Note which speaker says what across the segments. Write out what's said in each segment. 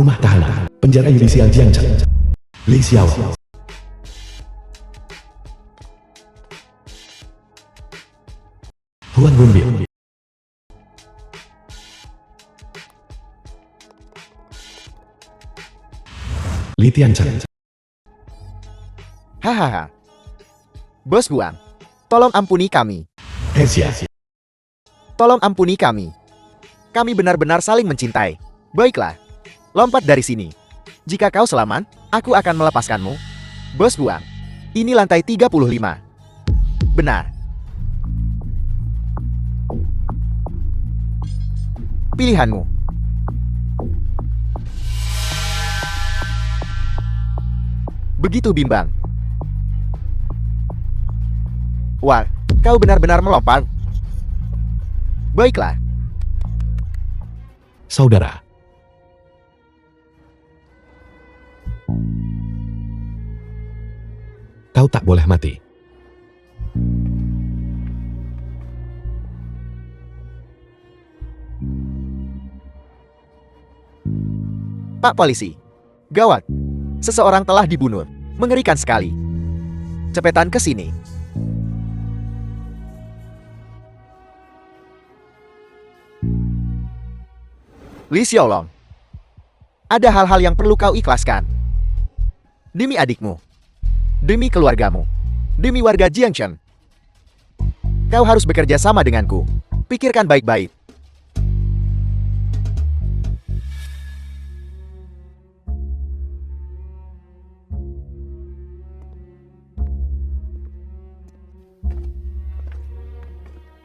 Speaker 1: Rumah tahanan, penjara yudisial Jiangchen. Li Xiao. Huan Gunbin. Li Tianchen.
Speaker 2: Hahaha. Bos Huang, tolong ampuni kami.
Speaker 1: Hesia.
Speaker 2: Tolong ampuni kami. Kami benar-benar saling mencintai. Baiklah, lompat dari sini. Jika kau selamat, aku akan melepaskanmu. Bos Huang, ini lantai 35. Benar. Pilihanmu. Begitu bimbang. Wah, kau benar-benar melompat. Baiklah.
Speaker 1: Saudara. Kau tak boleh mati.
Speaker 2: Pak Polisi. Gawat. Seseorang telah dibunuh. Mengerikan sekali. Cepetan ke sini. Li Xiaolong. Ada hal-hal yang perlu kau ikhlaskan. Demi adikmu. Demi keluargamu. Demi warga Jiangchen. Kau harus bekerja sama denganku. Pikirkan baik-baik.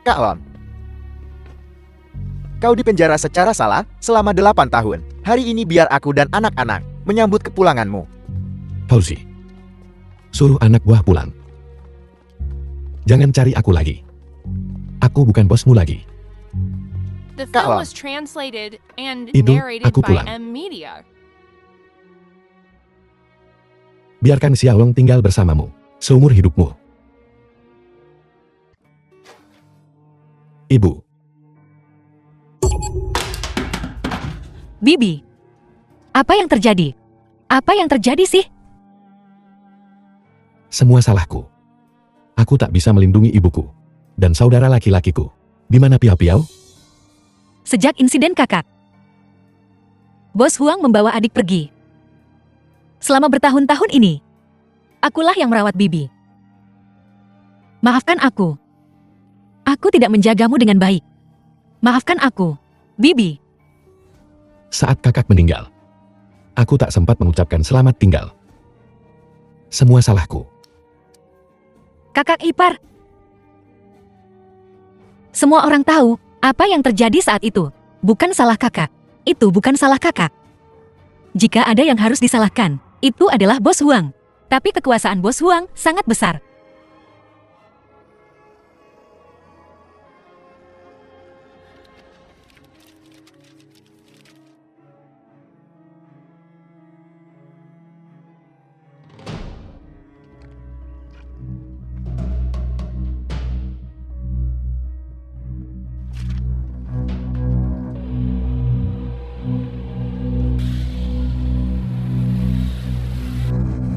Speaker 2: Kak Lon. Kau dipenjara secara salah selama 8 tahun. Hari ini biar aku dan anak-anak menyambut kepulanganmu.
Speaker 1: Fauzi. Suruh anak buah pulang. Jangan cari aku lagi. Aku bukan bosmu lagi.
Speaker 3: The
Speaker 2: Kak
Speaker 3: film
Speaker 2: Lon.
Speaker 3: was translated and
Speaker 1: Itu,
Speaker 3: narrated
Speaker 1: aku
Speaker 3: by
Speaker 1: pulang.
Speaker 3: M Media.
Speaker 1: Biarkan Xiaolong tinggal bersamamu seumur hidupmu. Ibu.
Speaker 4: Bibi, apa yang terjadi? Apa yang terjadi sih?
Speaker 1: Semua salahku. Aku tak bisa melindungi ibuku dan saudara laki-lakiku. Di mana Piao-Piao?
Speaker 4: Sejak insiden kakak, Bos Huang membawa adik pergi. Selama bertahun-tahun ini, akulah yang merawat Bibi. Maafkan aku. Aku tidak menjagamu dengan baik. Maafkan aku, Bibi.
Speaker 1: Saat kakak meninggal, aku tak sempat mengucapkan selamat tinggal. Semua salahku.
Speaker 4: Kakak ipar. Semua orang tahu apa yang terjadi saat itu. Bukan salah kakak. Itu bukan salah kakak. Jika ada yang harus disalahkan, itu adalah Bos Huang. Tapi kekuasaan Bos Huang sangat besar.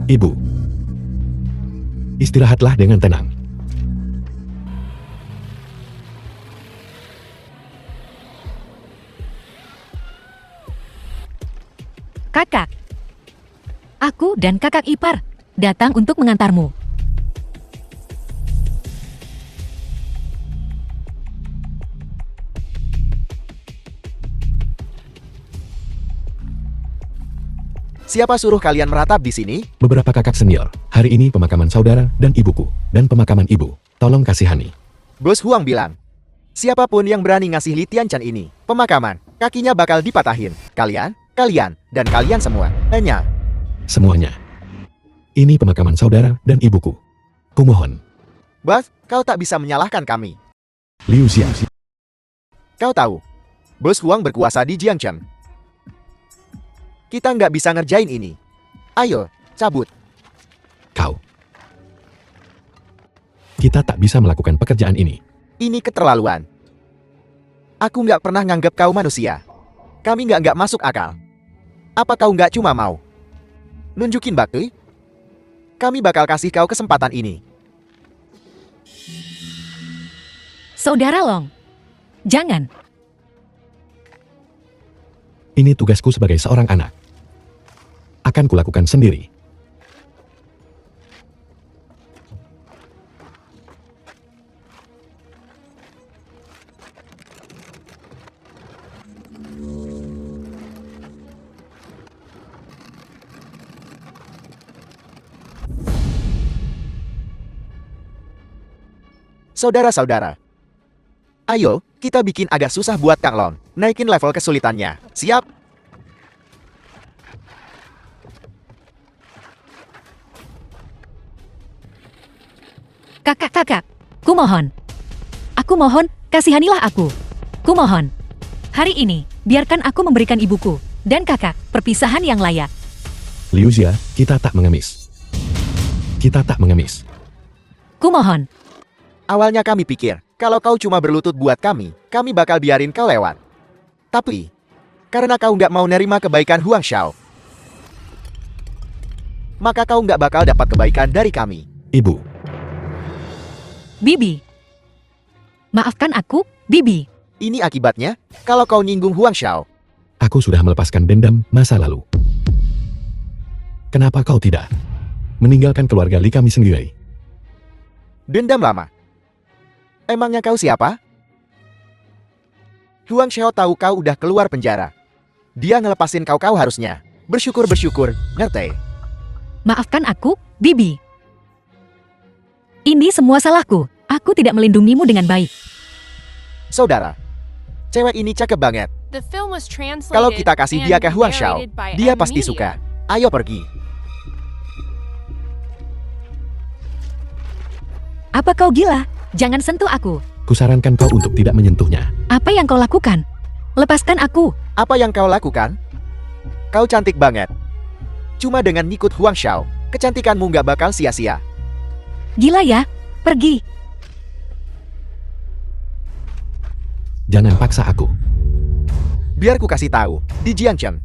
Speaker 1: Ibu. Istirahatlah dengan tenang.
Speaker 4: Kakak. Aku dan kakak ipar datang untuk mengantarmu.
Speaker 2: Siapa suruh kalian meratap di sini?
Speaker 1: Beberapa kakak senior. Hari ini pemakaman saudara dan ibuku. Dan pemakaman ibu. Tolong kasihani.
Speaker 2: Bos Huang bilang, siapapun yang berani ngasih Li Tianchen ini pemakaman, kakinya bakal dipatahin. Kalian, dan kalian semua. Hanya.
Speaker 1: Semuanya. Ini pemakaman saudara dan ibuku. Kumohon.
Speaker 2: Bos, kau tak bisa menyalahkan kami.
Speaker 1: Liu Xia.
Speaker 2: Kau tahu, Bos Huang berkuasa di Jiangchen. Kita nggak bisa ngerjain ini. Ayo, cabut.
Speaker 1: Kau. Kita tak bisa melakukan pekerjaan ini.
Speaker 2: Ini keterlaluan. Aku nggak pernah nganggap kau manusia. Kami nggak masuk akal. Apa kau nggak cuma mau nunjukin bakti? Kami bakal kasih kau kesempatan ini.
Speaker 4: Saudara Long. Jangan.
Speaker 1: Ini tugasku sebagai seorang anak. Akan kulakukan sendiri.
Speaker 2: Saudara-saudara, ayo, kita bikin agak susah buat Kang Long. Naikin level kesulitannya. Siap?
Speaker 4: Kakak, kumohon. Aku mohon, kasihanilah aku. Kumohon. Hari ini, biarkan aku memberikan ibuku dan kakak perpisahan yang layak.
Speaker 1: Liu Xia, kita tak mengemis. Kita tak mengemis.
Speaker 4: Kumohon.
Speaker 2: Awalnya kami pikir, kalau kau cuma berlutut buat kami bakal biarin kau lewat. Tapi, karena kau nggak mau nerima kebaikan Huang Xiao, maka kau nggak bakal dapat kebaikan dari kami.
Speaker 1: Ibu,
Speaker 4: Bibi. Maafkan aku, Bibi.
Speaker 2: Ini akibatnya, kalau kau nyinggung Huang Xiao.
Speaker 1: aku sudah melepaskan dendam masa lalu. Kenapa kau tidak meninggalkan keluarga Li kami sendiri?
Speaker 2: Dendam lama. Emangnya kau siapa? Huang Xiao tahu kau udah keluar penjara. Dia ngelepasin kau harusnya. Bersyukur, ngerti?
Speaker 4: Maafkan aku, Bibi. Ini semua salahku. Aku tidak melindungimu dengan baik.
Speaker 2: Saudara, cewek ini cakep banget.
Speaker 3: The film was translated
Speaker 2: Kalau kita kasih dia ke Huang Xiao,
Speaker 3: and narrated by
Speaker 2: dia
Speaker 3: M
Speaker 2: pasti
Speaker 3: Media.
Speaker 2: suka. Ayo pergi.
Speaker 4: Apa kau gila? Jangan sentuh aku.
Speaker 1: Kusarankan kau untuk tidak menyentuhnya.
Speaker 4: Apa yang kau lakukan? Lepaskan aku.
Speaker 2: Apa yang kau lakukan? Kau cantik banget. Cuma dengan ngikut Huang Xiao, kecantikanmu nggak bakal sia-sia.
Speaker 4: Gila ya? Pergi.
Speaker 1: Jangan paksa aku.
Speaker 2: Biar ku kasih tahu, di Jiangchen,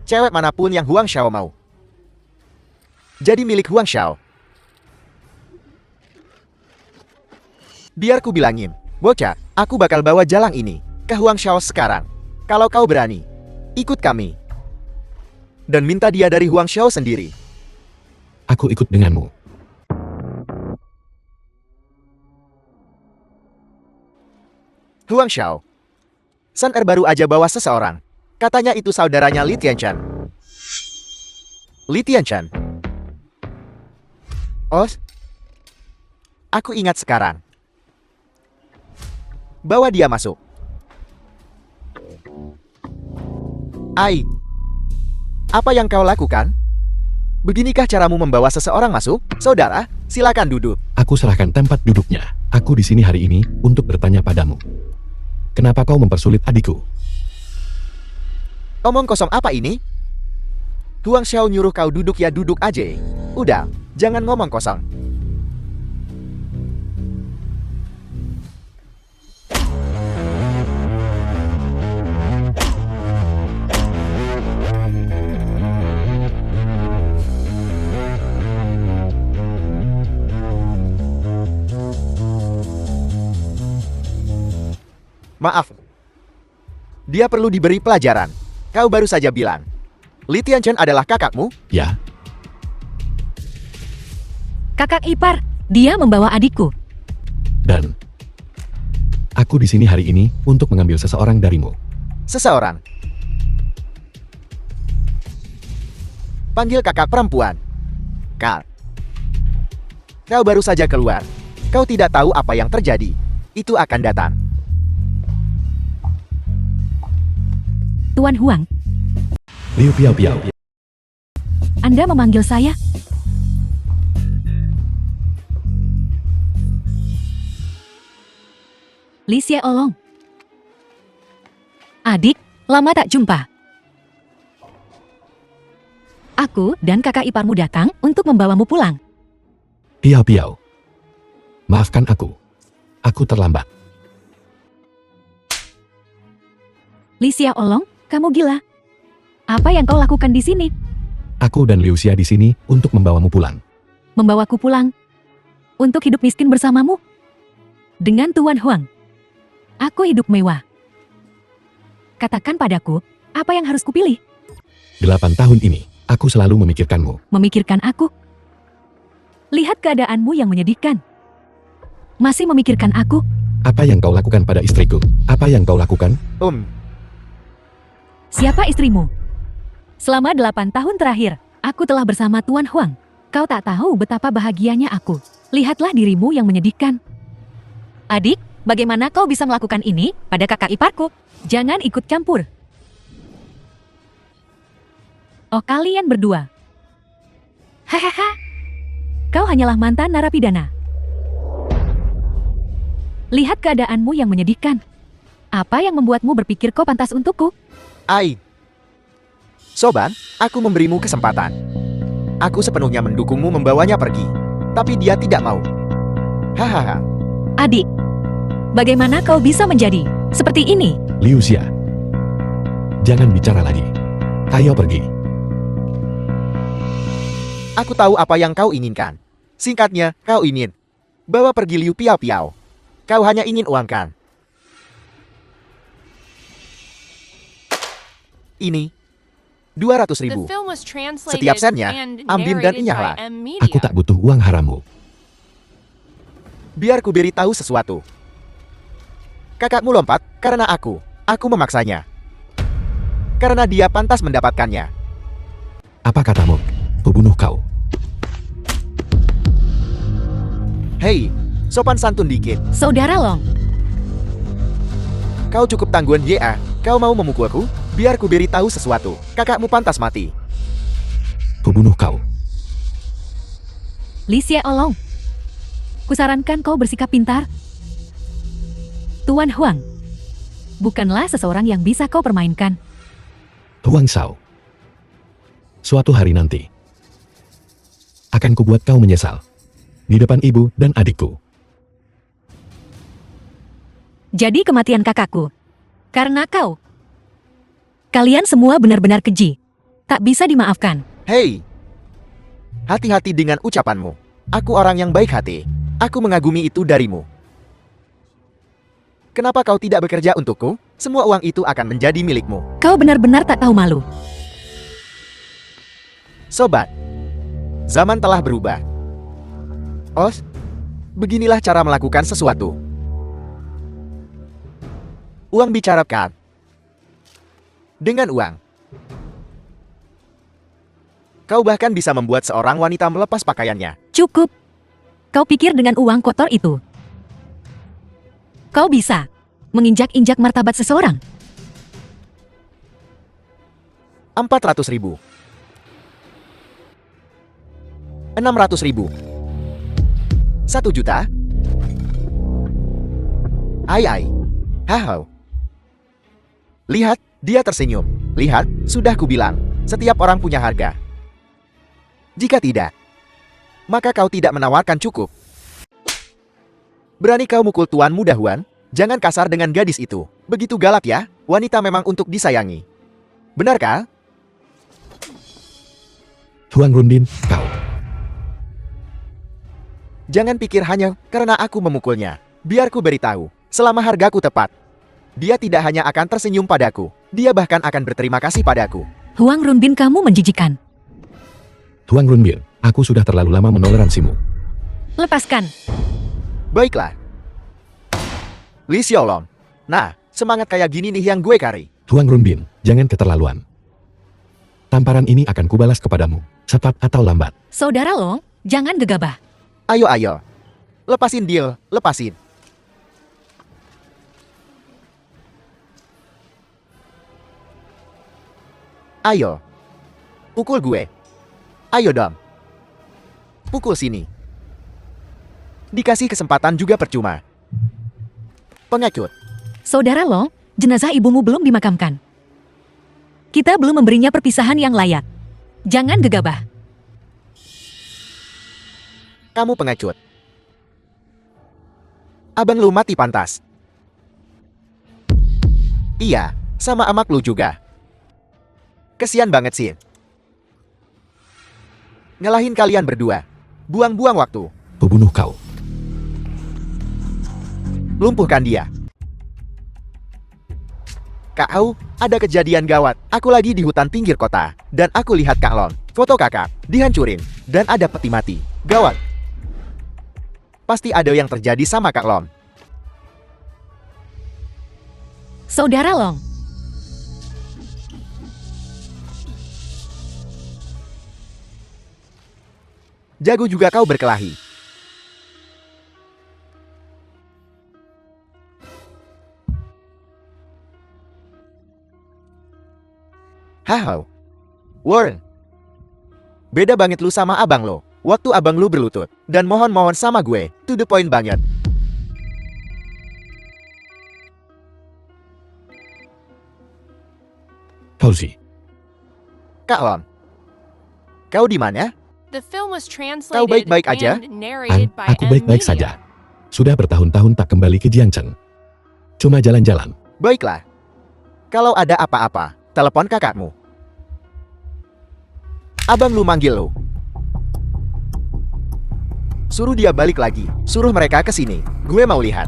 Speaker 2: cewek manapun yang Huang Xiao mau jadi milik Huang Xiao. Biar ku bilangin, bocah, aku bakal bawa jalang ini ke Huang Xiao sekarang. Kalau kau berani, ikut kami. Dan minta dia dari Huang Xiao sendiri.
Speaker 1: Aku ikut denganmu.
Speaker 2: Huang Xiao. Sun Er baru aja bawa seseorang. Katanya itu saudaranya Li Tianchen. Li Tianchen. Oh, aku ingat sekarang. Bawa dia masuk. Ai, apa yang kau lakukan? Beginikah caramu membawa seseorang masuk? Saudara, silakan duduk.
Speaker 1: Aku serahkan tempat duduknya. Aku di sini hari ini untuk bertanya padamu. Kenapa kau mempersulit adikku?
Speaker 2: Omong kosong apa ini? Huang Xiao nyuruh kau duduk ya duduk aja. Udah, jangan ngomong kosong. Maaf. Dia perlu diberi pelajaran. Kau baru saja bilang, Li Tianchen adalah kakakmu?
Speaker 1: Ya,
Speaker 4: Kakak ipar, dia membawa adikku.
Speaker 1: dan aku di sini hari ini untuk mengambil seseorang darimu.
Speaker 2: Seseorang. Panggil kakak perempuan. Kak. Kau baru saja keluar. Kau tidak tahu apa yang terjadi. Itu akan datang.
Speaker 4: Tuan Huang,
Speaker 1: Liu Piao Piao.
Speaker 4: Anda memanggil saya? Li Xia Olong. Adik, lama tak jumpa. Aku dan kakak iparmu datang untuk membawamu pulang.
Speaker 1: Piao Piao. Maafkan aku. Aku terlambat.
Speaker 4: Li Xia Olong, kamu gila. Apa yang kau lakukan di sini?
Speaker 1: Aku dan Liu Xia di sini untuk membawamu pulang.
Speaker 4: Membawaku pulang? Untuk hidup miskin bersamamu? Dengan Tuan Huang. Aku hidup mewah. Katakan padaku, apa yang harus kupilih?
Speaker 1: 8 tahun ini, aku selalu memikirkanmu.
Speaker 4: Memikirkan aku? Lihat keadaanmu yang menyedihkan. Masih memikirkan aku?
Speaker 1: Apa yang kau lakukan pada istriku? Apa yang kau lakukan?
Speaker 4: Siapa istrimu? Selama 8 tahun terakhir, aku telah bersama Tuan Huang. Kau tak tahu betapa bahagianya aku. Lihatlah dirimu yang menyedihkan. Adik, bagaimana kau bisa melakukan ini pada kakak iparku? Jangan ikut campur. Oh, kalian berdua. Hahaha. Kau hanyalah mantan narapidana. Lihat keadaanmu yang menyedihkan. Apa yang membuatmu berpikir kau pantas untukku?
Speaker 2: Soban, aku memberimu kesempatan. Aku sepenuhnya mendukungmu membawanya pergi. Tapi dia tidak mau. Hahaha.
Speaker 4: Adik, bagaimana kau bisa menjadi seperti ini?
Speaker 1: Liu Xia. Jangan bicara lagi. Ayo pergi.
Speaker 2: Aku tahu apa yang kau inginkan. Singkatnya, kau ingin bawa pergi Liu Piao Piao. Kau hanya ingin uang kan? Ini 200.000.
Speaker 3: The film was translated
Speaker 2: Setiap sennya,
Speaker 3: and
Speaker 2: ambil dan
Speaker 3: narrated
Speaker 2: inyahlah.
Speaker 3: by M Media.
Speaker 1: Aku tak butuh uang harammu.
Speaker 2: Biar ku beritahu sesuatu. Kakakmu lompat karena aku memaksanya. Karena dia pantas mendapatkannya.
Speaker 1: Apa katamu? Kubunuh kau.
Speaker 2: Hei, sopan santun dikit.
Speaker 4: Saudara Long,
Speaker 2: Kau cukup tangguhan ya. Kau mau memukulku? Biar ku beritahu sesuatu. Kakakmu pantas mati.
Speaker 1: Kubunuh kau.
Speaker 4: Li Xie Olong. Kusarankan kau bersikap pintar. Tuan Huang, bukanlah seseorang yang bisa kau permainkan.
Speaker 1: Huang Shao. Suatu hari nanti, akan kubuat kau menyesal. Di depan ibu dan adikku.
Speaker 4: Jadi kematian kakakku. Karena kau. Kalian semua benar-benar keji. Tak bisa dimaafkan.
Speaker 2: Hei, hati-hati dengan ucapanmu. Aku orang yang baik hati. Aku mengagumi itu darimu. Kenapa kau tidak bekerja untukku? Semua uang itu akan menjadi milikmu.
Speaker 4: Kau benar-benar tak tahu malu.
Speaker 2: Sobat, zaman telah berubah. Beginilah cara melakukan sesuatu. Uang bicara kan? Dengan uang, kau bahkan bisa membuat seorang wanita melepas pakaiannya.
Speaker 4: Cukup. Kau pikir dengan uang kotor itu, kau bisa menginjak-injak martabat seseorang?
Speaker 2: 400.000. 600.000. 1 juta? Hahau. Lihat, dia tersenyum. Lihat, sudah kubilang, setiap orang punya harga. Jika tidak, maka kau tidak menawarkan cukup. Berani kau mukul Tuan Muda Huan? Jangan kasar dengan gadis itu. Begitu galak ya, wanita memang untuk disayangi. Benarkah?
Speaker 1: Huang Runbin, kau.
Speaker 2: Jangan pikir hanya karena aku memukulnya. Biar ku beritahu, selama hargaku tepat, dia tidak hanya akan tersenyum padaku, dia bahkan akan berterima kasih padaku.
Speaker 4: Huang Runbin, kamu menjijikan.
Speaker 1: Huang Runbin, aku sudah terlalu lama menoleransimu.
Speaker 4: Lepaskan.
Speaker 2: Baiklah. Li Xiaolong. Nah, semangat kayak gini nih yang gue cari.
Speaker 1: Huang Runbin, jangan keterlaluan. Tamparan ini akan kubalas kepadamu, cepat atau lambat.
Speaker 4: Saudara Long, jangan gegabah.
Speaker 2: Ayo. Lepasin deal, lepasin. Ayo. Pukul gue. Ayo dong. Pukul sini. Dikasih kesempatan juga percuma. Pengecut.
Speaker 4: Saudara Long, jenazah ibumu belum dimakamkan. Kita belum memberinya perpisahan yang layak. Jangan gegabah.
Speaker 2: Kamu pengecut. Abang lu mati pantas. Iya, sama amak lu juga. Kesian banget sih. Ngalahin kalian berdua. Buang-buang waktu.
Speaker 1: Kubunuh kau.
Speaker 2: Lumpuhkan dia. Kak Au, ada kejadian gawat. Aku lagi di hutan pinggir kota. Dan aku lihat Kak Lon. Foto kakak. Dihancurin. Dan ada peti mati. Gawat. Pasti ada yang terjadi sama Kak Lon.
Speaker 4: Saudara Long,
Speaker 2: Jago juga kau berkelahi. Hahau. Warren. Beda banget lu sama abang lo. Waktu abang lu berlutut. Dan mohon-mohon sama gue. To the point banget.
Speaker 1: Kau sih.
Speaker 2: Kak Lon. Kau di mana?
Speaker 3: The film was translated
Speaker 2: baik-baik aja?
Speaker 3: and narrated by
Speaker 1: Aku
Speaker 3: M
Speaker 1: baik-baik
Speaker 3: Media.
Speaker 1: saja. Sudah bertahun-tahun tak kembali ke Jiangchen. Cuma jalan-jalan.
Speaker 2: Baiklah. Kalau ada apa-apa, telepon kakakmu. Abang lu manggil lo. Suruh dia balik lagi. Suruh mereka ke sini. Gue mau lihat.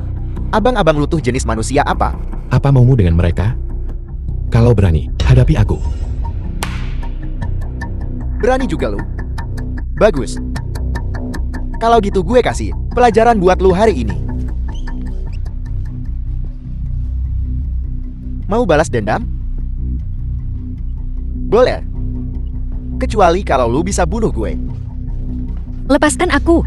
Speaker 2: Abang-abang lu tuh jenis manusia apa?
Speaker 1: Apa maumu dengan mereka? Kalau berani, hadapi aku.
Speaker 2: Berani juga lu. Bagus. Kalau gitu gue kasih pelajaran buat lu hari ini. Mau balas dendam? Boleh. Kecuali kalau lu bisa bunuh gue.
Speaker 4: lepaskan aku.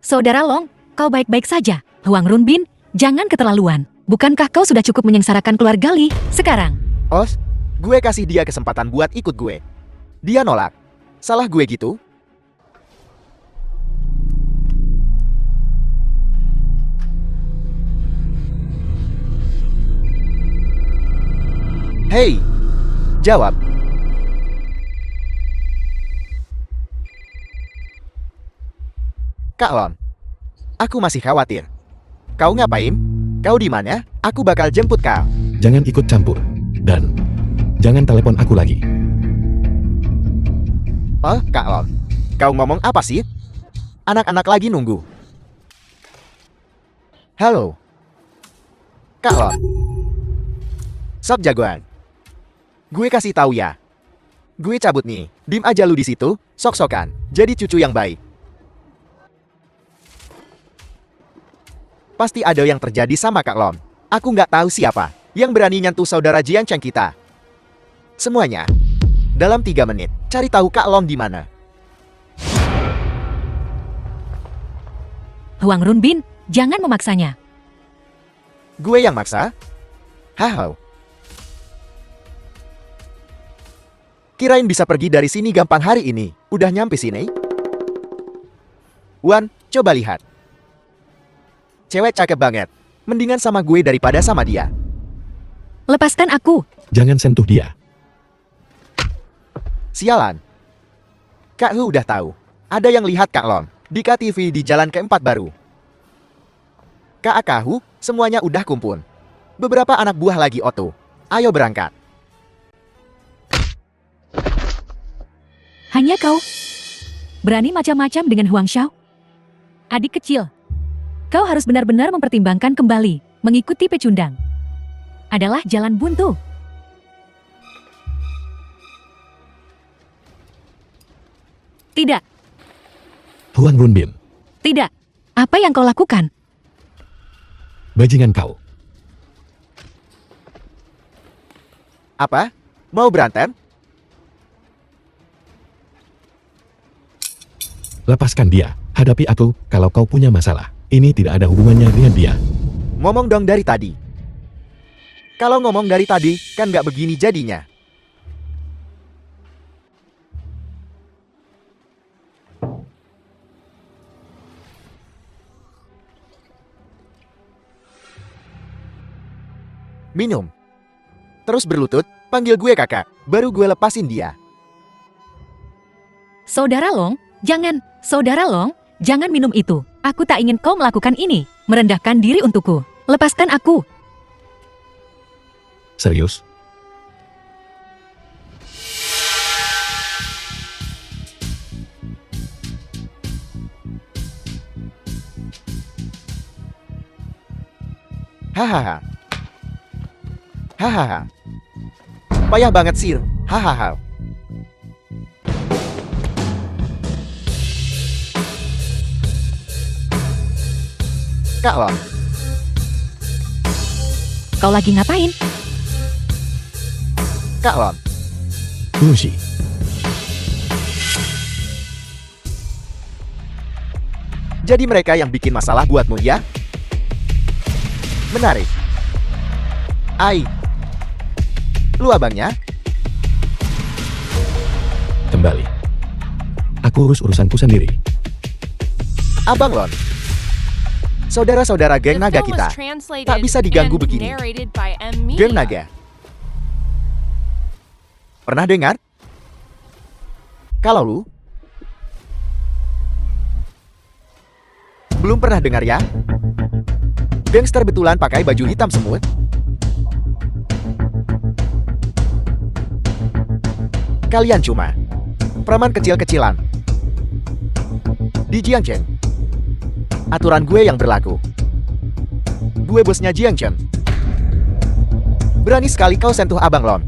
Speaker 4: Saudara Long, kau baik-baik saja. Huang Runbin, jangan keterlaluan. Bukankah kau sudah cukup menyengsarakan keluarga Li sekarang?
Speaker 2: Os, gue kasih dia kesempatan buat ikut gue. Dia nolak. Salah gue gitu? Hei, jawab. Kak Lon, aku masih khawatir. Kau ngapain? Kau di mana? Aku bakal jemput kau.
Speaker 1: Jangan ikut campur. Dan jangan telepon aku lagi.
Speaker 2: Oh, Kak Lon, kau ngomong apa sih? Anak-anak lagi nunggu. Halo. Kak Lon. Sob jagoan. Gue kasih tahu ya. Gue cabut nih. Dim aja lu di situ, sok-sokan. Jadi cucu yang baik. Pasti ada yang terjadi sama Kak Lon. Aku nggak tahu siapa yang berani nyentuh saudara Jiangchen kita. Semuanya. Dalam 3 menit, cari tahu Kak Lon di mana.
Speaker 4: Huang Runbin, jangan memaksanya.
Speaker 2: Gue yang maksa? Hahau. Kirain bisa pergi dari sini gampang hari ini. Udah nyampe sini? Wan, coba lihat. Cewek cakep banget. Mendingan sama gue daripada sama dia.
Speaker 4: Lepaskan aku.
Speaker 1: Jangan sentuh dia.
Speaker 2: Sialan. Kak Hu udah tahu. Ada yang lihat Kak Lon di KTV di jalan keempat baru. Kak Hu, semuanya udah kumpul. Beberapa anak buah lagi Otto. Ayo berangkat.
Speaker 4: Hanya kau. Berani macam-macam dengan Huang Xiao? Adik kecil. Kau harus benar-benar mempertimbangkan kembali. Mengikuti pecundang adalah jalan buntu. Tidak,
Speaker 1: Huang Runbin,
Speaker 4: tidak. Apa yang kau lakukan?
Speaker 1: bajingan kau.
Speaker 2: Apa? Mau berantem?
Speaker 1: Lepaskan dia. Hadapi aku kalau kau punya masalah. Ini tidak ada hubungannya dengan dia.
Speaker 2: Ngomong dong dari tadi. Kalau ngomong dari tadi, kan nggak begini jadinya. Minum. Terus berlutut, panggil gue kakak. Baru gue lepasin dia.
Speaker 4: Saudara Long, jangan. Saudara Long, jangan minum itu. Aku tak ingin kau melakukan ini. Merendahkan diri untukku. Lepaskan aku.
Speaker 1: Serius?
Speaker 2: Hahaha. Hahaha. Payah banget, Sir. Hahaha. Kak Lon,
Speaker 4: Kau lagi ngapain?
Speaker 2: Kak Lon.
Speaker 1: Lucy,
Speaker 2: Jadi mereka yang bikin masalah buatmu, ya? Menarik. Ai. Lu abangnya?
Speaker 1: kembali. Aku urus urusanku sendiri.
Speaker 2: Abang Lon. Saudara-saudara
Speaker 3: The
Speaker 2: geng naga
Speaker 3: film
Speaker 2: kita.
Speaker 3: was translated
Speaker 2: Tak bisa diganggu
Speaker 3: and
Speaker 2: begini.
Speaker 3: narrated by M. Media.
Speaker 2: Geng naga. Pernah dengar? Kalau lu belum pernah dengar ya? Gangster betulan pakai baju hitam semut. Kalian cuma preman kecil-kecilan. Di Jiangchen, aturan gue yang berlaku. Gue bosnya Jiangchen. Berani sekali kau sentuh Abang Lon.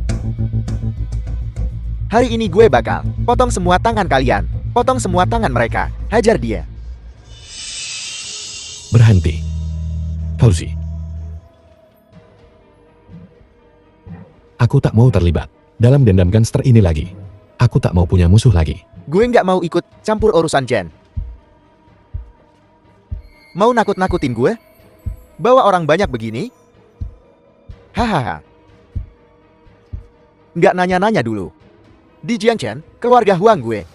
Speaker 2: Hari ini gue bakal potong semua tangan kalian. Potong semua tangan mereka. Hajar dia.
Speaker 1: Berhenti. Lucy. Aku tak mau terlibat dalam dendam gangster ini lagi. Aku tak mau punya musuh lagi.
Speaker 2: Gue nggak mau ikut campur urusan Jen. Mau nakut-nakutin gue? Bawa orang banyak begini? Hahaha. Nggak nanya-nanya dulu. Di Jiangchen, keluarga Huang gue.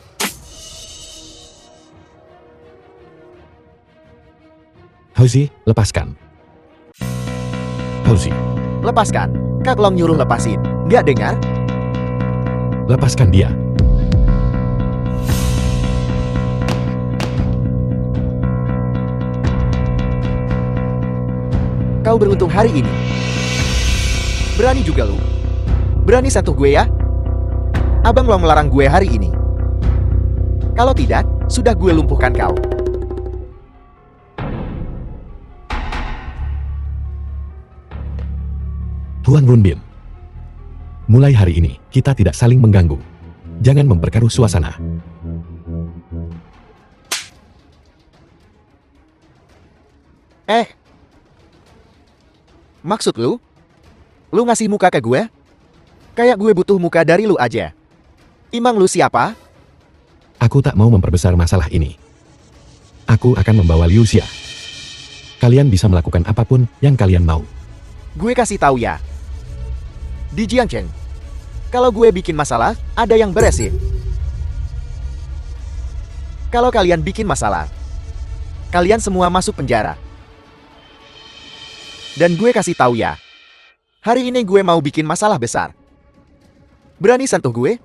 Speaker 1: Lucy, lepaskan. Lucy,
Speaker 2: Lepaskan. Kak Long nyuruh lepasin. Nggak dengar?
Speaker 1: lepaskan dia.
Speaker 2: Kau beruntung hari ini. Berani juga lu. Berani sentuh gue ya? Abang Long melarang gue hari ini. Kalau tidak, sudah gue lumpuhkan kau.
Speaker 1: Tuan Runbin. Mulai hari ini, kita tidak saling mengganggu. Jangan memperkeruh suasana.
Speaker 2: Maksud lu? Lu ngasih muka ke gue? Kayak gue butuh muka dari lu aja. Imang lu siapa?
Speaker 1: Aku tak mau memperbesar masalah ini. Aku akan membawa Liu Xia. Kalian bisa melakukan apapun yang kalian mau.
Speaker 2: Gue kasih tahu ya. Di Jiangchen, kalau gue bikin masalah, ada yang beresin. Kalau kalian bikin masalah, kalian semua masuk penjara. Dan gue kasih tahu ya, hari ini gue mau bikin masalah besar. Berani sentuh gue?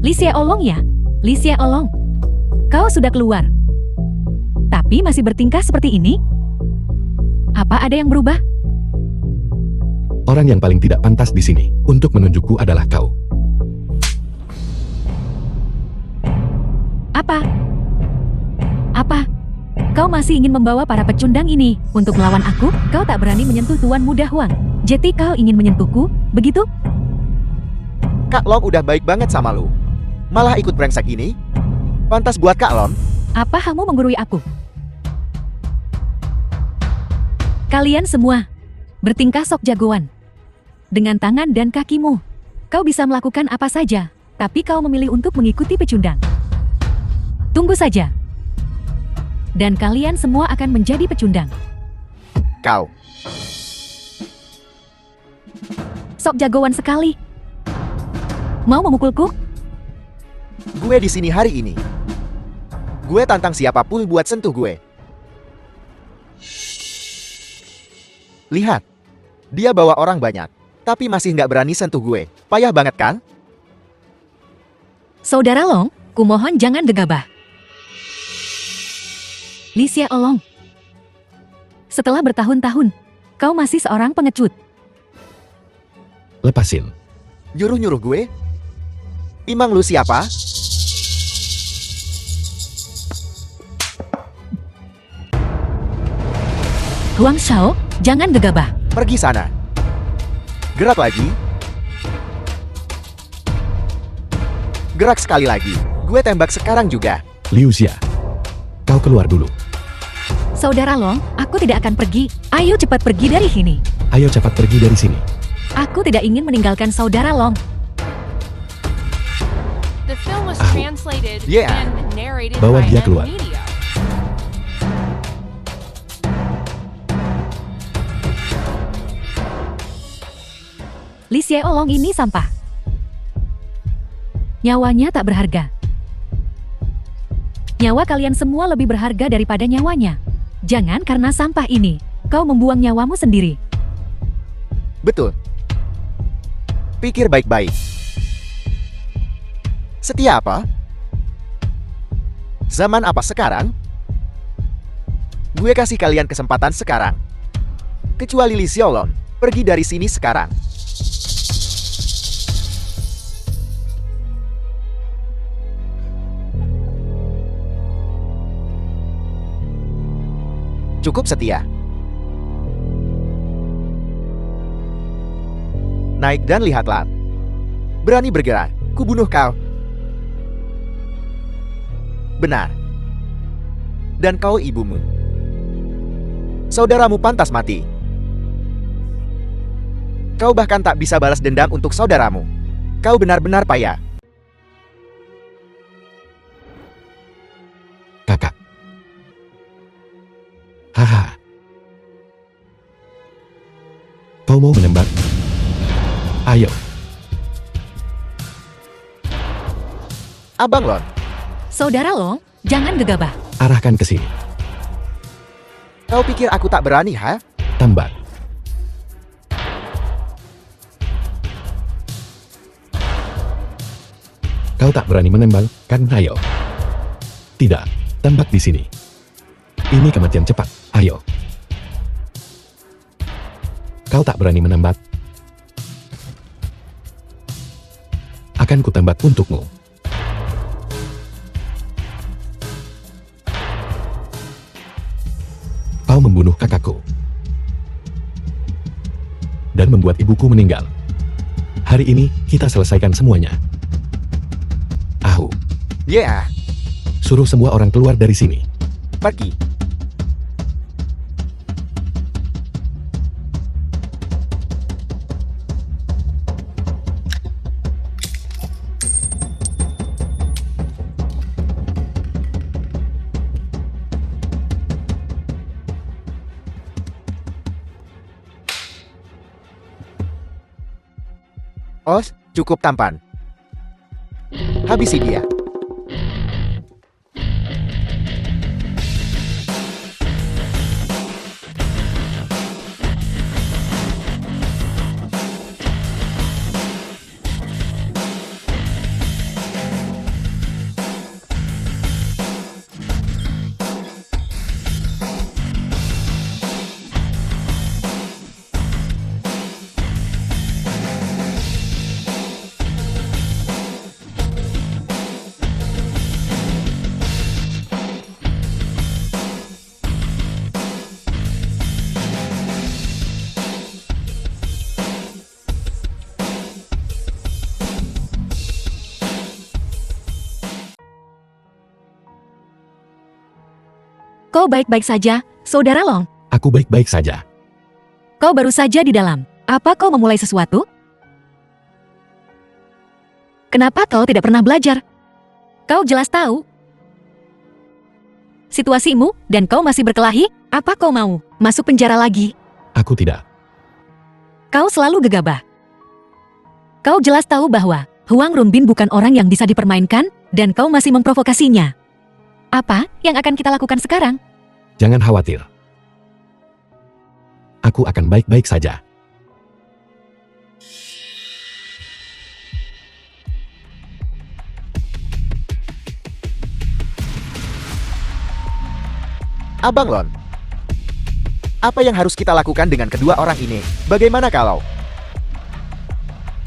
Speaker 4: Li Xia Olong ya? Li Xia Olong. Kau sudah keluar. Tapi masih bertingkah seperti ini? Apa ada yang berubah?
Speaker 1: Orang yang paling tidak pantas di sini untuk menunjukku adalah kau.
Speaker 4: Apa? Apa? Kau masih ingin membawa para pecundang ini untuk melawan aku? Kau tak berani menyentuh Tuan Muda Huang. Jadi kau ingin menyentuhku, begitu?
Speaker 2: Kak Long udah baik banget sama lu. Malah ikut brengsek ini? Pantas buat Kak Long.
Speaker 4: Apa kamu menggurui aku? Kalian semua bertingkah sok jagoan. Dengan tangan dan kakimu, kau bisa melakukan apa saja, tapi kau memilih untuk mengikuti pecundang. Tunggu saja. Dan kalian semua akan menjadi pecundang.
Speaker 2: Kau.
Speaker 4: Sok jagoan sekali. Mau memukulku?
Speaker 2: Gue di sini hari ini. Gue tantang siapapun buat sentuh gue. Lihat. Dia bawa orang banyak. Tapi masih nggak berani sentuh gue. Payah banget kan?
Speaker 4: Saudara Long, Aku mohon jangan gegabah. Li Xiaolong. Setelah bertahun-tahun, kau masih seorang pengecut.
Speaker 1: Lepasin.
Speaker 2: Nyuruh-nyuruh gue? Imang lu siapa?
Speaker 4: Huang Shao, jangan gegabah.
Speaker 2: Pergi sana. Gerak lagi. Gerak sekali lagi. Gue tembak sekarang juga.
Speaker 1: Liu Xia. Kau keluar dulu.
Speaker 4: Saudara Long, aku tidak akan pergi. Ayo cepat pergi dari sini.
Speaker 1: Ayo cepat pergi dari sini.
Speaker 4: Aku tidak ingin meninggalkan saudara Long.
Speaker 3: The film was
Speaker 1: Ow.
Speaker 3: translated
Speaker 2: Yeah.
Speaker 3: and narrated
Speaker 1: Bawa
Speaker 3: by
Speaker 1: dia keluar.
Speaker 3: Media.
Speaker 4: Li Xiaolong ini sampah. Nyawanya tak berharga. Nyawa kalian semua lebih berharga daripada nyawanya. Jangan karena sampah ini, kau membuang nyawamu sendiri.
Speaker 2: Betul. Pikir baik-baik. Setia apa? Zaman apa sekarang? Gue kasih kalian kesempatan sekarang. Kecuali Li Xiaolong, pergi dari sini sekarang. Cukup setia. Naik dan lihatlah. Berani bergerak, kubunuh kau. Benar. Dan kau ibumu. Saudaramu pantas mati. Kau bahkan tak bisa balas dendam untuk saudaramu. Kau benar-benar payah.
Speaker 1: Kakak. Haha. Kau mau menembak? Ayo.
Speaker 2: Abang Lon,
Speaker 4: Saudara Long, jangan gegabah.
Speaker 1: Arahkan ke sini.
Speaker 2: kau pikir aku tak berani, ha?
Speaker 1: Tambak. Kau tak berani menembak, kan? Ayo. Tidak. Tembak di sini. Ini kematian cepat. Ayo. Kau tak berani menembak. Akan kutembak untukmu. Kau membunuh kakakku. Dan membuat ibuku meninggal. Hari ini, kita selesaikan semuanya. Ahu,
Speaker 2: Yeah,
Speaker 1: suruh semua orang keluar dari sini.
Speaker 2: pergi. Os, cukup tampan. Habisi dia.
Speaker 4: Kau baik-baik saja, Saudara Long.
Speaker 1: Aku baik-baik saja.
Speaker 4: Kau baru saja di dalam. Apa kau memulai sesuatu? Kenapa kau tidak pernah belajar? Kau jelas tahu situasimu dan kau masih berkelahi. Apa kau mau masuk penjara lagi?
Speaker 1: Aku tidak.
Speaker 4: Kau selalu gegabah. Kau jelas tahu bahwa Huang Runbin bukan orang yang bisa dipermainkan dan kau masih memprovokasinya. Apa yang akan kita lakukan sekarang?
Speaker 1: Jangan khawatir. Aku akan baik-baik saja.
Speaker 2: Abang Lon, apa yang harus kita lakukan dengan kedua orang ini? Bagaimana kalau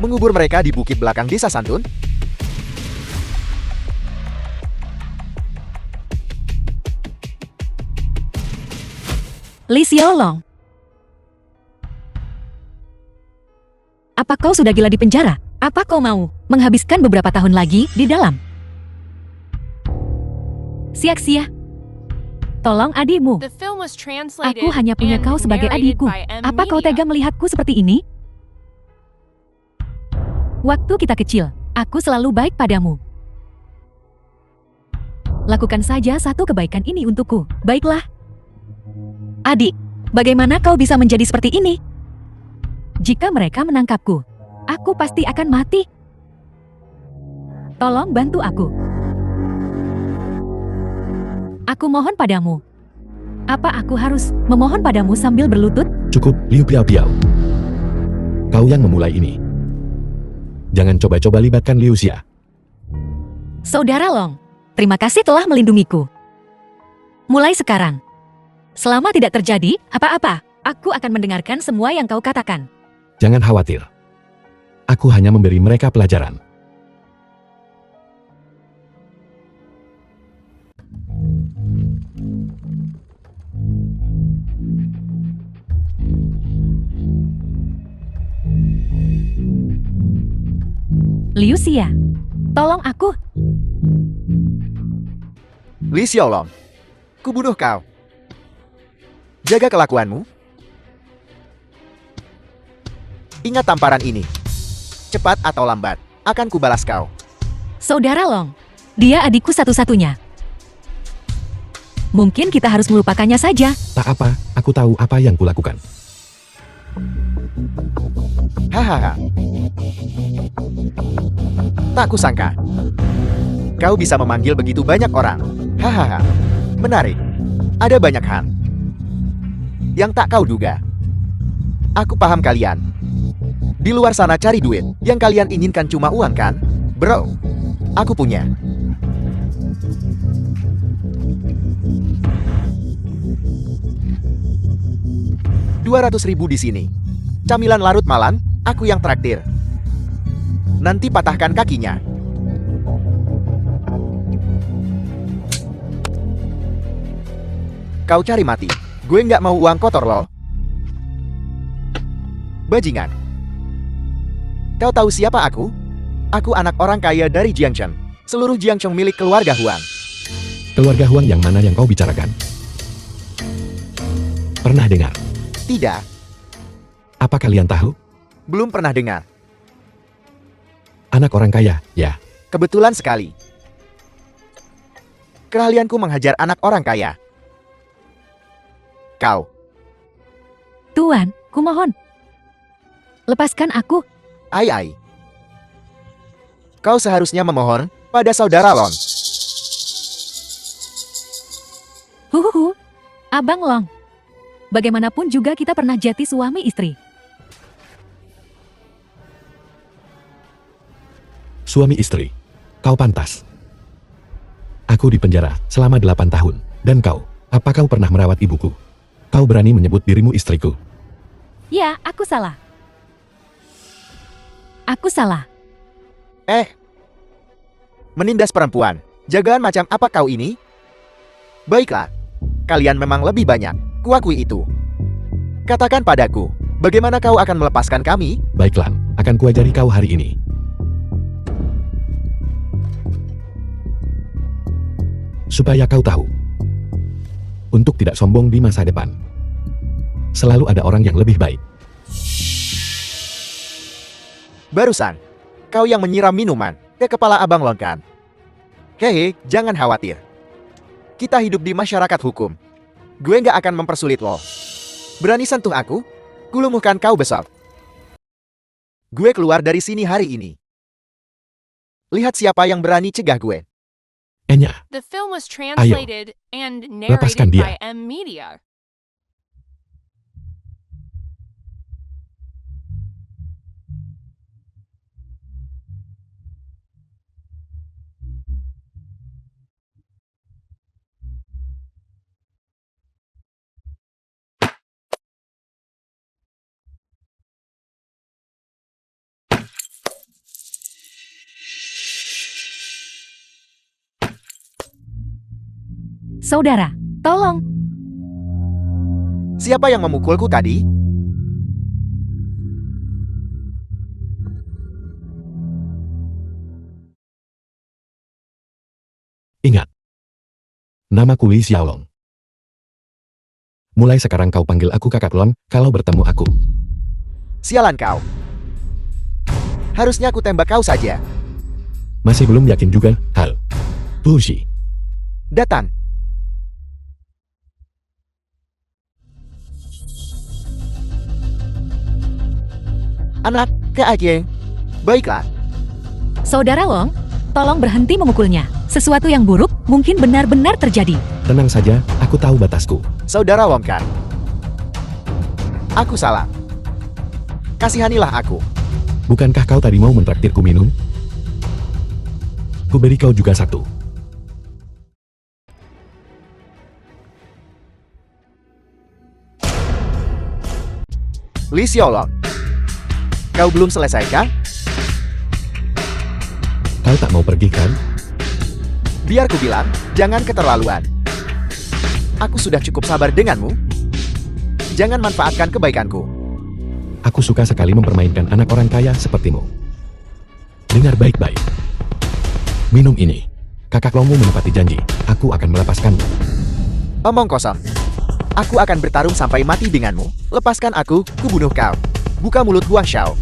Speaker 2: mengubur mereka di bukit belakang desa Santun?
Speaker 4: Li Xiaolong. Apa kau sudah gila di penjara? Apa kau mau menghabiskan beberapa tahun lagi di dalam? Sia-sia. Tolong adikmu.
Speaker 3: The film was translated
Speaker 4: Aku hanya punya
Speaker 3: and
Speaker 4: kau sebagai
Speaker 3: narrated
Speaker 4: adikku.
Speaker 3: by M
Speaker 4: Apa kau
Speaker 3: Media.
Speaker 4: tega melihatku seperti ini? Waktu kita kecil, aku selalu baik padamu. Lakukan saja satu kebaikan ini untukku. Baiklah. Adik, bagaimana kau bisa menjadi seperti ini? Jika mereka menangkapku, aku pasti akan mati. Tolong bantu aku. Aku mohon padamu. Apa aku harus memohon padamu sambil berlutut?
Speaker 1: Cukup, Liu Piao Piao. Kau yang memulai ini. Jangan coba-coba libatkan Liu Xia.
Speaker 4: Saudara Long, terima kasih telah melindungiku. Mulai sekarang, selama tidak terjadi apa-apa, aku akan mendengarkan semua yang kau katakan.
Speaker 1: Jangan khawatir. Aku hanya memberi mereka pelajaran.
Speaker 4: Liu Xia, tolong aku.
Speaker 2: Li Xiaolong, kubunuh kau. Jaga kelakuanmu. Ingat tamparan ini. Cepat atau lambat, akan kubalas kau.
Speaker 4: Saudara Long, dia adikku satu-satunya. Mungkin kita harus melupakannya saja.
Speaker 1: Tak apa, aku tahu apa yang kulakukan.
Speaker 2: Hahaha. Tak kusangka. Kau bisa memanggil begitu banyak orang. Hahaha. Menarik. Ada banyak hal yang tak kau duga. Aku paham kalian. Di luar sana cari duit. Yang kalian inginkan cuma uang kan? Bro, aku punya. $200.000 di sini. Camilan larut malam, aku yang traktir. Nanti patahkan kakinya. Kau cari mati. Gue nggak mau uang kotor loh. Bajingan. Kau tahu siapa aku? Aku anak orang kaya dari Jiangcheng. Seluruh Jiangcheng milik keluarga Huang.
Speaker 1: Keluarga Huang yang mana yang kau bicarakan? Pernah dengar?
Speaker 2: Tidak,
Speaker 1: Apa kalian tahu?
Speaker 2: belum pernah dengar.
Speaker 1: Anak orang kaya, ya.
Speaker 2: Kebetulan sekali. Keahlianku menghajar anak orang kaya. Kau,
Speaker 4: Tuan, kumohon. Lepaskan aku.
Speaker 2: ai. Kau seharusnya memohon pada saudara Lon.
Speaker 4: Huhuhu. Abang Long. Bagaimanapun juga kita pernah jadi suami istri.
Speaker 1: Suami istri. Kau pantas. Aku di penjara selama 8 tahun. Dan kau, apa kau pernah merawat ibuku? Kau berani menyebut dirimu istriku?
Speaker 4: Ya, aku salah. Aku salah.
Speaker 2: Menindas perempuan. Jagaan macam apa kau ini? Baiklah. Kalian memang lebih banyak. Kuakui itu. Katakan padaku, bagaimana kau akan melepaskan kami?
Speaker 1: Baiklah, akan kuajari kau hari ini. Supaya kau tahu. Untuk tidak sombong di masa depan. Selalu ada orang yang lebih baik.
Speaker 2: Barusan, kau yang menyiram minuman ke kepala Abang Lon kan? Hehe, jangan khawatir. Kita hidup di masyarakat hukum. Gue nggak akan mempersulit lo. Berani sentuh aku? Kulumuhkan kau besok. Gue keluar dari sini hari ini. Lihat siapa yang berani cegah gue.
Speaker 1: Enya,
Speaker 3: The film was translated and
Speaker 1: lepaskan
Speaker 3: narrated
Speaker 1: dia.
Speaker 3: by M Media.
Speaker 4: Saudara, tolong.
Speaker 2: Siapa yang memukulku tadi?
Speaker 1: Ingat. Namaku Li Xiaolong. Mulai sekarang kau panggil aku Kakak Lon kalau bertemu aku.
Speaker 2: Sialan kau. Harusnya aku tembak kau saja.
Speaker 1: Masih belum yakin juga, Hal. Lucy.
Speaker 2: Datang. Anak, keajeng. Baiklah.
Speaker 4: Saudara Long, tolong berhenti memukulnya. Sesuatu yang buruk mungkin benar-benar terjadi.
Speaker 1: Tenang saja, aku tahu batasku.
Speaker 2: Saudara Wongkar. Aku salah. Kasihanilah aku.
Speaker 1: Bukankah kau tadi mau mentraktirku minum? Ku beri kau juga satu.
Speaker 2: Li Xiaolong. Kau belum selesai kan?
Speaker 1: Kau tak mau pergi kan?
Speaker 2: Biar ku bilang, jangan keterlaluan. Aku sudah cukup sabar denganmu. Jangan manfaatkan kebaikanku.
Speaker 1: Aku suka sekali mempermainkan anak orang kaya sepertimu. Dengar baik-baik. Minum ini. Kakak Longmu menepati janji. Aku akan melepaskanmu.
Speaker 2: Omong kosong. Aku akan bertarung sampai mati denganmu. Lepaskan aku, kubunuh kau. Buka mulut Huang Xiao.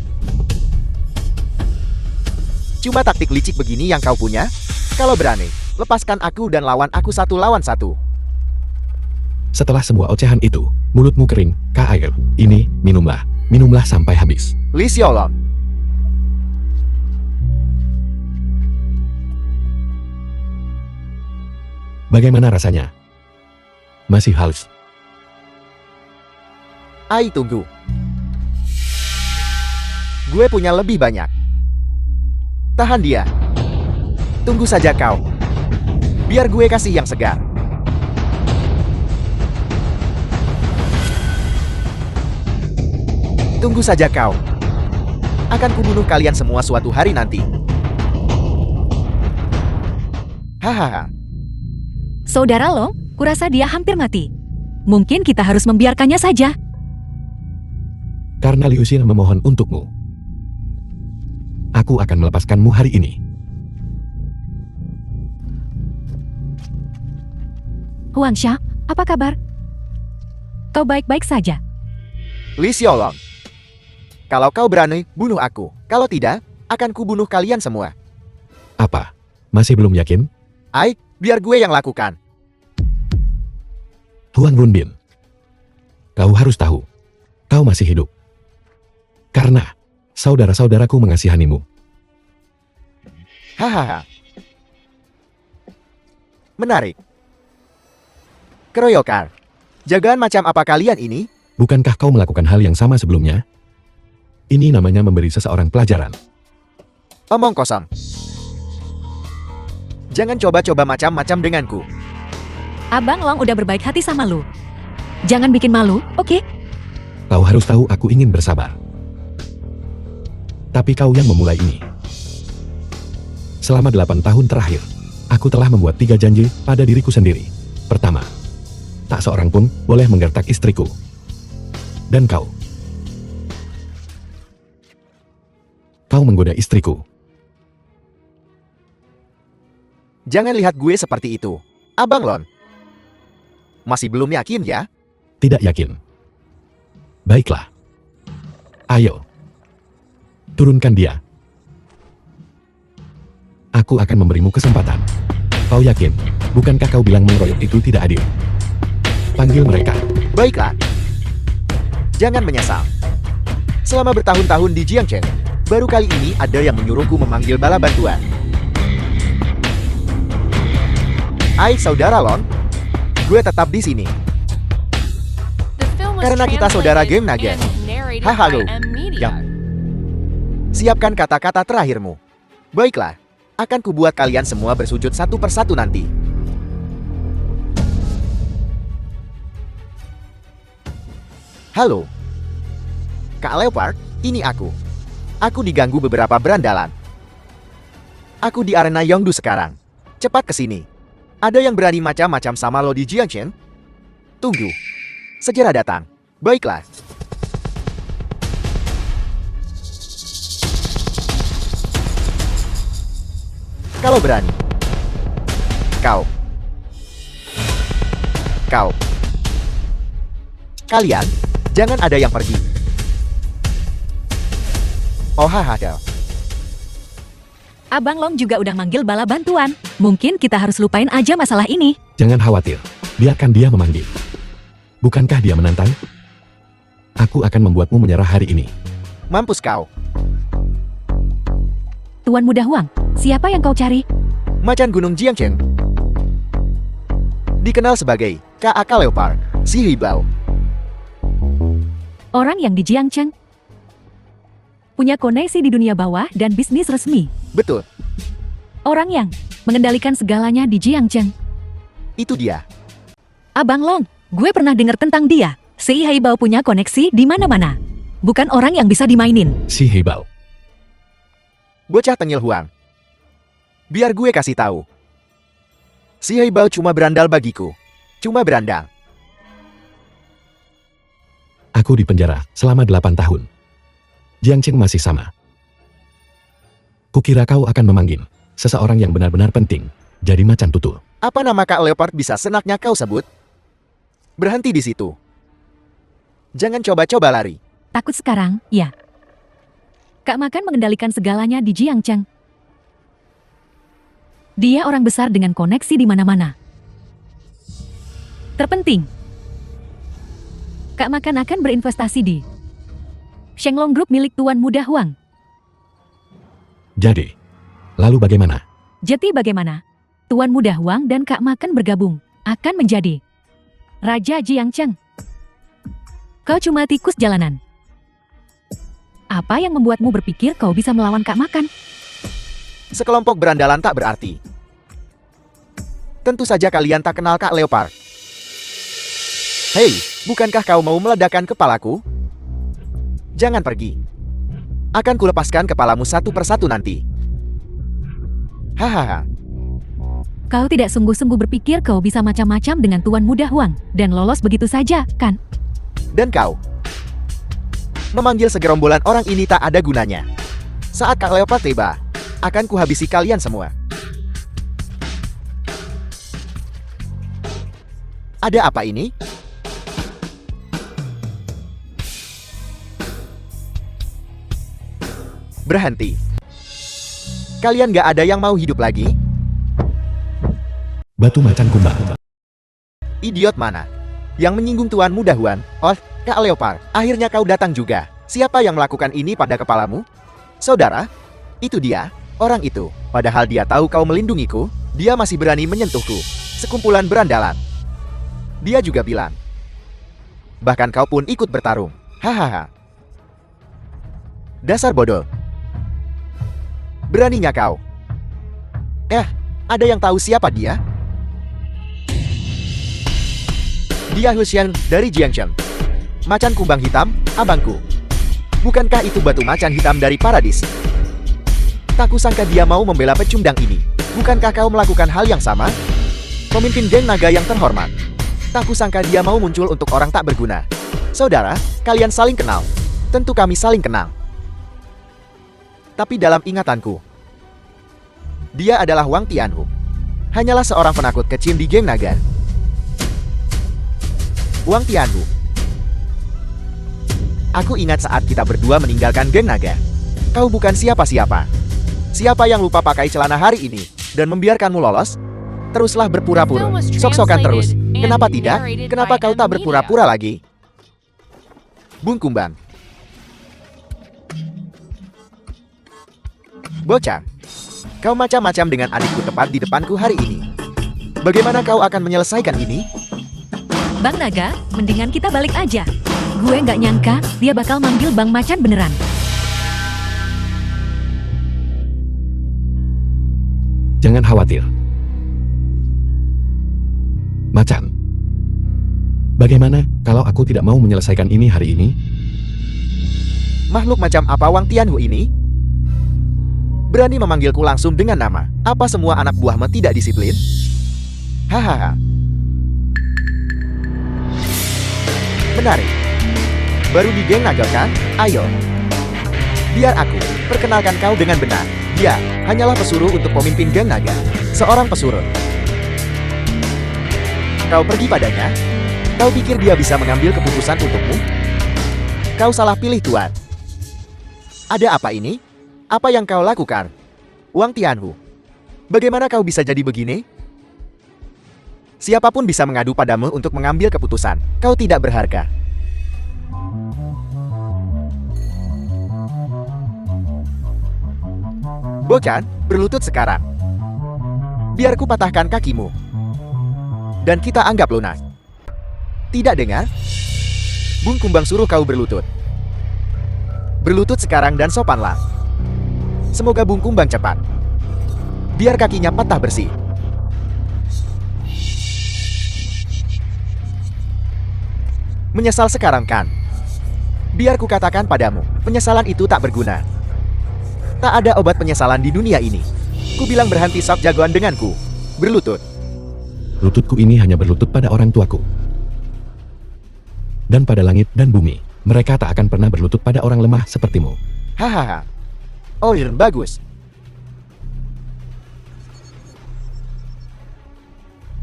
Speaker 2: Cuma taktik licik begini yang kau punya? Kalau berani, lepaskan aku dan lawan aku 1 lawan 1.
Speaker 1: Setelah semua ocehan itu, mulutmu kering, air. Ini, minumlah. Minumlah sampai habis.
Speaker 2: Li Xiaolong.
Speaker 1: Bagaimana rasanya? Masih halus.
Speaker 2: Ai, tunggu. Gue punya lebih banyak. Tahan dia. Tunggu saja kau. Biar gue kasih yang segar. Tunggu saja kau. Akan kubunuh kalian semua suatu hari nanti. Hahaha.
Speaker 4: Saudara Long, kurasa dia hampir mati. Mungkin kita harus membiarkannya saja.
Speaker 1: Karena Liu Xin memohon untukmu. Aku akan melepaskanmu hari ini.
Speaker 4: Huang Xiao, apa kabar? Kau baik-baik saja?
Speaker 2: Li Xiaolong. Kalau kau berani, bunuh aku. Kalau tidak, akan kubunuh kalian semua.
Speaker 1: Apa? Masih belum yakin?
Speaker 2: Ai, biar gue yang lakukan.
Speaker 1: Huang Runbin. Kau harus tahu. Kau masih hidup. Karena saudara-saudaraku mengasihanimu.
Speaker 2: Hahaha. Menarik. Keroyokan. Jagaan macam apa kalian ini?
Speaker 1: Bukankah kau melakukan hal yang sama sebelumnya? Ini namanya memberi seseorang pelajaran.
Speaker 2: Omong kosong. Jangan coba-coba macam-macam denganku.
Speaker 4: Abang Long udah berbaik hati sama lu. Jangan bikin malu, oke?
Speaker 1: Kau harus tahu aku ingin bersabar. Tapi kau yang memulai ini. Selama 8 tahun terakhir, aku telah membuat 3 janji pada diriku sendiri. Pertama, tak seorang pun boleh menggertak istriku. Dan kau menggoda istriku.
Speaker 2: Jangan lihat gue seperti itu, Abang Lon. Masih belum yakin ya?
Speaker 1: Tidak yakin. Baiklah. Ayo. Turunkan dia. Aku akan memberimu kesempatan. Kau yakin? Bukankah kau bilang mengeroyok itu tidak adil? Panggil mereka.
Speaker 2: Baiklah. Jangan menyesal. Selama bertahun-tahun di Jiangchen, baru kali ini ada yang menyuruhku memanggil bala bantuan. Ai, saudara Lon. Gue tetap di sini.
Speaker 3: The film was
Speaker 2: Karena kita saudara
Speaker 3: translated
Speaker 2: game naga.
Speaker 3: and narrated
Speaker 2: Hahaha,
Speaker 3: by M Media.
Speaker 2: Yap. Siapkan kata-kata terakhirmu. Baiklah, akan kubuat kalian semua bersujud satu persatu nanti. Halo. Kak Leopard, ini aku. Aku diganggu beberapa berandalan. Aku di arena Yongdu sekarang. Cepat ke sini. Ada yang berani macam-macam sama lo di Jiangchen? Tunggu. Segera datang. Baiklah. Kalau berani. Kau. Kalian, jangan ada yang pergi. Oh haha.
Speaker 4: Abang Long juga udah manggil bala bantuan. Mungkin kita harus lupain aja masalah ini.
Speaker 1: Jangan khawatir, biarkan dia memanggil. Bukankah dia menantang? Aku akan membuatmu menyerah hari ini.
Speaker 2: Mampus kau.
Speaker 4: Tuan Muda Huang, siapa yang kau cari?
Speaker 2: Macan Gunung Jiangchen. Dikenal sebagai K.A.K. Leopard, si Hibao.
Speaker 4: Orang yang di Jiangchen. Punya koneksi di dunia bawah dan bisnis resmi.
Speaker 2: Betul,
Speaker 4: Orang yang mengendalikan segalanya di Jiangchen.
Speaker 2: itu dia.
Speaker 4: Abang Long, gue pernah dengar tentang dia. Si Haibao punya koneksi di mana-mana. Bukan orang yang bisa dimainin.
Speaker 1: Si Hebao.
Speaker 2: Bocah tengil Huang. Biar gue kasih tahu. Si Heibao cuma berandal bagiku. Cuma berandal.
Speaker 1: Aku di penjara selama 8 tahun. Jiangchen masih sama. Kukira kau akan memanggil seseorang yang benar-benar penting, jadi macan tutul.
Speaker 2: Apa nama Kak Leopard bisa senaknya kau sebut? Berhenti di situ. Jangan coba-coba lari.
Speaker 4: Takut sekarang, ya. Kak Makan mengendalikan segalanya di Jiangchen. Dia orang besar dengan koneksi di mana-mana. Terpenting, Kak Makan akan berinvestasi di Shenglong Group milik Tuan Muda Huang.
Speaker 1: Jadi, lalu bagaimana?
Speaker 4: Jadi bagaimana? Tuan Muda Huang dan Kak Makan bergabung, akan menjadi Raja Jiangchen. Kau cuma tikus jalanan. Apa yang membuatmu berpikir kau bisa melawan Kak Makan?
Speaker 2: Sekelompok berandalan tak berarti. Tentu saja kalian tak kenal Kak Leopard. Hei, bukankah kau mau meledakkan kepalaku? Jangan pergi. Akan kulepaskan kepalamu satu persatu nanti. Hahaha.
Speaker 4: Kau tidak sungguh-sungguh berpikir kau bisa macam-macam dengan Tuan Muda Huang dan lolos begitu saja, kan?
Speaker 2: Dan kau. Memanggil segerombolan orang ini tak ada gunanya. Saat Kak Leopard tiba, akan kuhabisi kalian semua. Ada apa ini? Berhenti. Kalian gak ada yang mau hidup lagi?
Speaker 1: Batu macan kumbang.
Speaker 2: Idiot mana? Yang menyinggung Tuan Muda Huan? Oh, Kak Leopard, akhirnya kau datang juga. Siapa yang melakukan ini pada kepalamu? Saudara? Itu dia, orang itu. Padahal dia tahu kau melindungiku, dia masih berani menyentuhku. Sekumpulan berandalan. Dia juga bilang. Bahkan kau pun ikut bertarung. Hahaha. Dasar bodoh. Beraninya kau. Ada yang tahu siapa dia? Dia Huxian dari Jiangchen. Macan kumbang hitam, abangku. Bukankah itu batu macan hitam dari Paradis? Tak kusangka dia mau membela pecundang ini. Bukankah kau melakukan hal yang sama? Pemimpin geng naga yang terhormat. Tak kusangka dia mau muncul untuk orang tak berguna. Saudara, kalian saling kenal. Tentu kami saling kenal. Tapi dalam ingatanku, dia adalah Wang Tianhu. Hanyalah seorang penakut kecil di geng naga. Wang Tianhu. Aku ingat saat kita berdua meninggalkan geng naga. Kau bukan siapa-siapa. Siapa yang lupa pakai celana hari ini dan membiarkanmu lolos? Teruslah berpura-pura. Sok-sokan terus. Kenapa tidak? Kenapa kau tak berpura-pura lagi? Bung Kumbang. Bocah, kau macam-macam dengan adikku tepat di depanku hari ini. Bagaimana kau akan menyelesaikan ini?
Speaker 4: Bang Naga, mendingan kita balik aja. Gue nggak nyangka dia bakal manggil Bang Macan beneran.
Speaker 1: Jangan khawatir. Macan. Bagaimana kalau aku tidak mau menyelesaikan ini hari ini?
Speaker 2: Makhluk macam apa Wang Tianhu ini? Berani memanggilku langsung dengan nama. Apa semua anak buahmu tidak disiplin? Hahaha. Menarik. Baru di geng naga kan? Ayo. Biar aku perkenalkan kau dengan benar. Dia hanyalah pesuruh untuk pemimpin geng naga. Seorang pesuruh. Kau pergi padanya? Kau pikir dia bisa mengambil keputusan untukmu? Kau salah pilih, Tuan. Ada apa ini? Apa yang kau lakukan? Wang Tianhu. Bagaimana kau bisa jadi begini? Siapapun bisa mengadu padamu untuk mengambil keputusan. Kau tidak berharga. Bocan, berlutut sekarang. Biar ku patahkan kakimu. Dan kita anggap lunas. Tidak dengar? Bung Kumbang suruh kau berlutut. Berlutut sekarang dan sopanlah. Semoga Bung Kumbang cepat. Biar kakinya patah bersih. Menyesal sekarang kan? Biar ku katakan padamu, penyesalan itu tak berguna. Tak ada obat penyesalan di dunia ini. Ku bilang berhenti sok jagoan denganku. Berlutut.
Speaker 1: Lututku ini hanya berlutut pada orang tuaku. Dan pada langit dan bumi. Mereka tak akan pernah berlutut pada orang lemah sepertimu.
Speaker 2: Hahaha. Oh, bagus.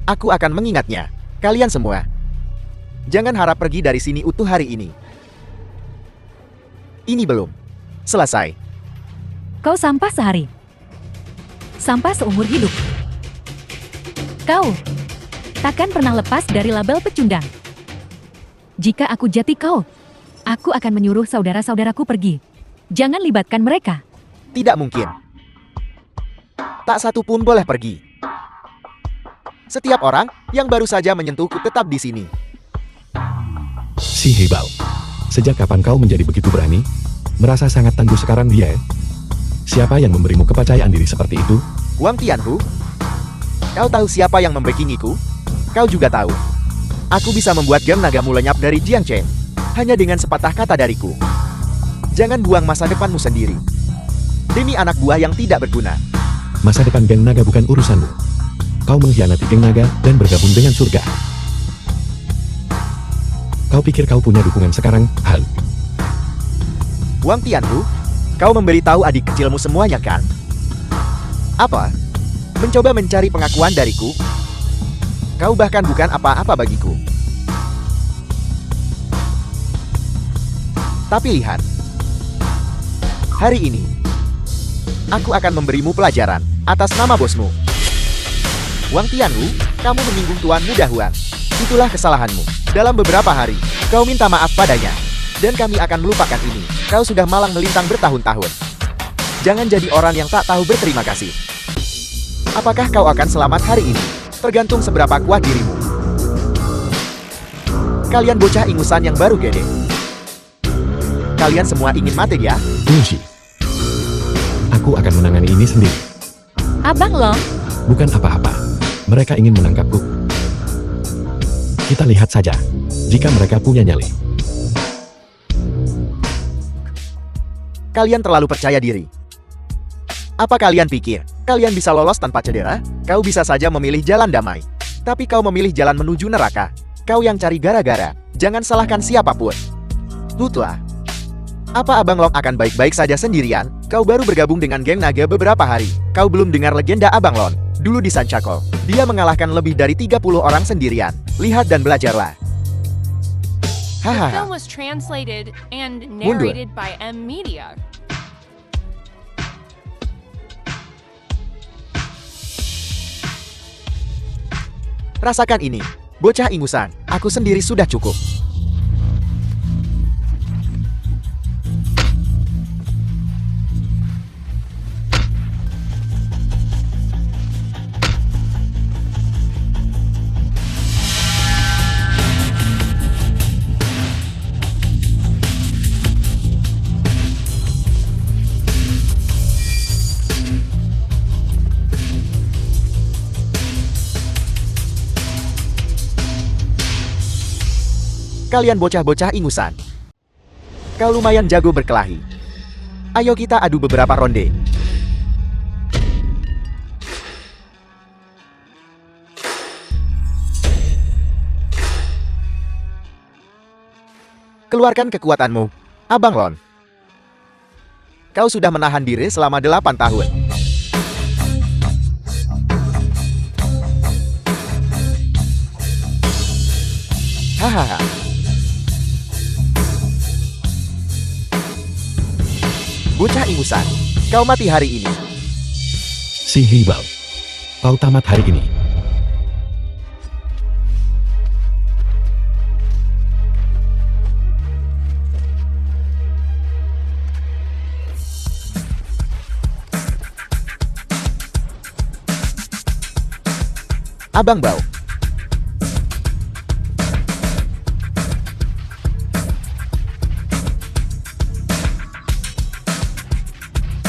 Speaker 2: Aku akan mengingatnya. Kalian semua. Jangan harap pergi dari sini utuh hari ini. Ini belum selesai.
Speaker 4: Kau sampah sehari. Sampah seumur hidup. Kau takkan pernah lepas dari label pecundang. Jika aku jati kau, aku akan menyuruh saudara-saudaraku pergi. Jangan libatkan mereka.
Speaker 2: Tidak mungkin. Tak satu pun boleh pergi. Setiap orang yang baru saja menyentuhku tetap di sini.
Speaker 1: Si Hebao. Sejak kapan kau menjadi begitu berani? Merasa sangat tangguh sekarang dia. Siapa yang memberimu kepercayaan diri seperti itu?
Speaker 2: Wang Tianhu. Kau tahu siapa yang membackingiku? Kau juga tahu. Aku bisa membuat geng nagamu lenyap dari Jiangcheng. Hanya dengan sepatah kata dariku. Jangan buang masa depanmu sendiri. Demi anak buah yang tidak berguna.
Speaker 1: Masa depan geng naga bukan urusanmu. Kau mengkhianati geng naga dan bergabung dengan surga. Kau pikir kau punya dukungan sekarang, Hal?
Speaker 2: Wang Tianhu, kau memberitahu adik kecilmu semuanya kan? Apa? Mencoba mencari pengakuan dariku? Kau bahkan bukan apa-apa bagiku. Tapi lihat. Hari ini, aku akan memberimu pelajaran atas nama bosmu. Wang Tianhu, kamu menyinggung Tuan Muda Huan. Itulah kesalahanmu. Dalam beberapa hari, kau minta maaf padanya. Dan kami akan melupakan ini. Kau sudah malang melintang bertahun-tahun. Jangan jadi orang yang tak tahu berterima kasih. Apakah kau akan selamat hari ini? Tergantung seberapa kuat dirimu. Kalian bocah ingusan yang baru gede. Kalian semua ingin mati ya?
Speaker 1: Lucy. Aku akan menangani ini sendiri.
Speaker 4: Abang Long,
Speaker 1: Bukan apa-apa. Mereka ingin menangkapku. Kita lihat saja. Jika mereka punya nyali.
Speaker 2: Kalian terlalu percaya diri. Apa kalian pikir, kalian bisa lolos tanpa cedera? Kau bisa saja memilih jalan damai. Tapi kau memilih jalan menuju neraka. Kau yang cari gara-gara. Jangan salahkan siapapun. Tutlah. Apa Abang Long akan baik-baik saja sendirian? Kau baru bergabung dengan geng naga beberapa hari. Kau belum dengar legenda Abang Long. Dulu di Sanchakol, dia mengalahkan lebih dari 30 orang sendirian. Lihat dan belajarlah.
Speaker 3: The film
Speaker 2: Hahaha.
Speaker 3: was translated and narrated by M Media.
Speaker 2: Rasakan ini. Bocah ingusan, aku sendiri sudah cukup. Kalian bocah-bocah ingusan. Kau lumayan jago berkelahi. Ayo kita adu beberapa ronde. Keluarkan kekuatanmu, Abang Lon. Kau sudah menahan diri selama 8 tahun. Hahaha. Bocah ingusan, kau mati hari ini.
Speaker 1: Si Heibao, kau tamat hari ini.
Speaker 2: Abang Bao.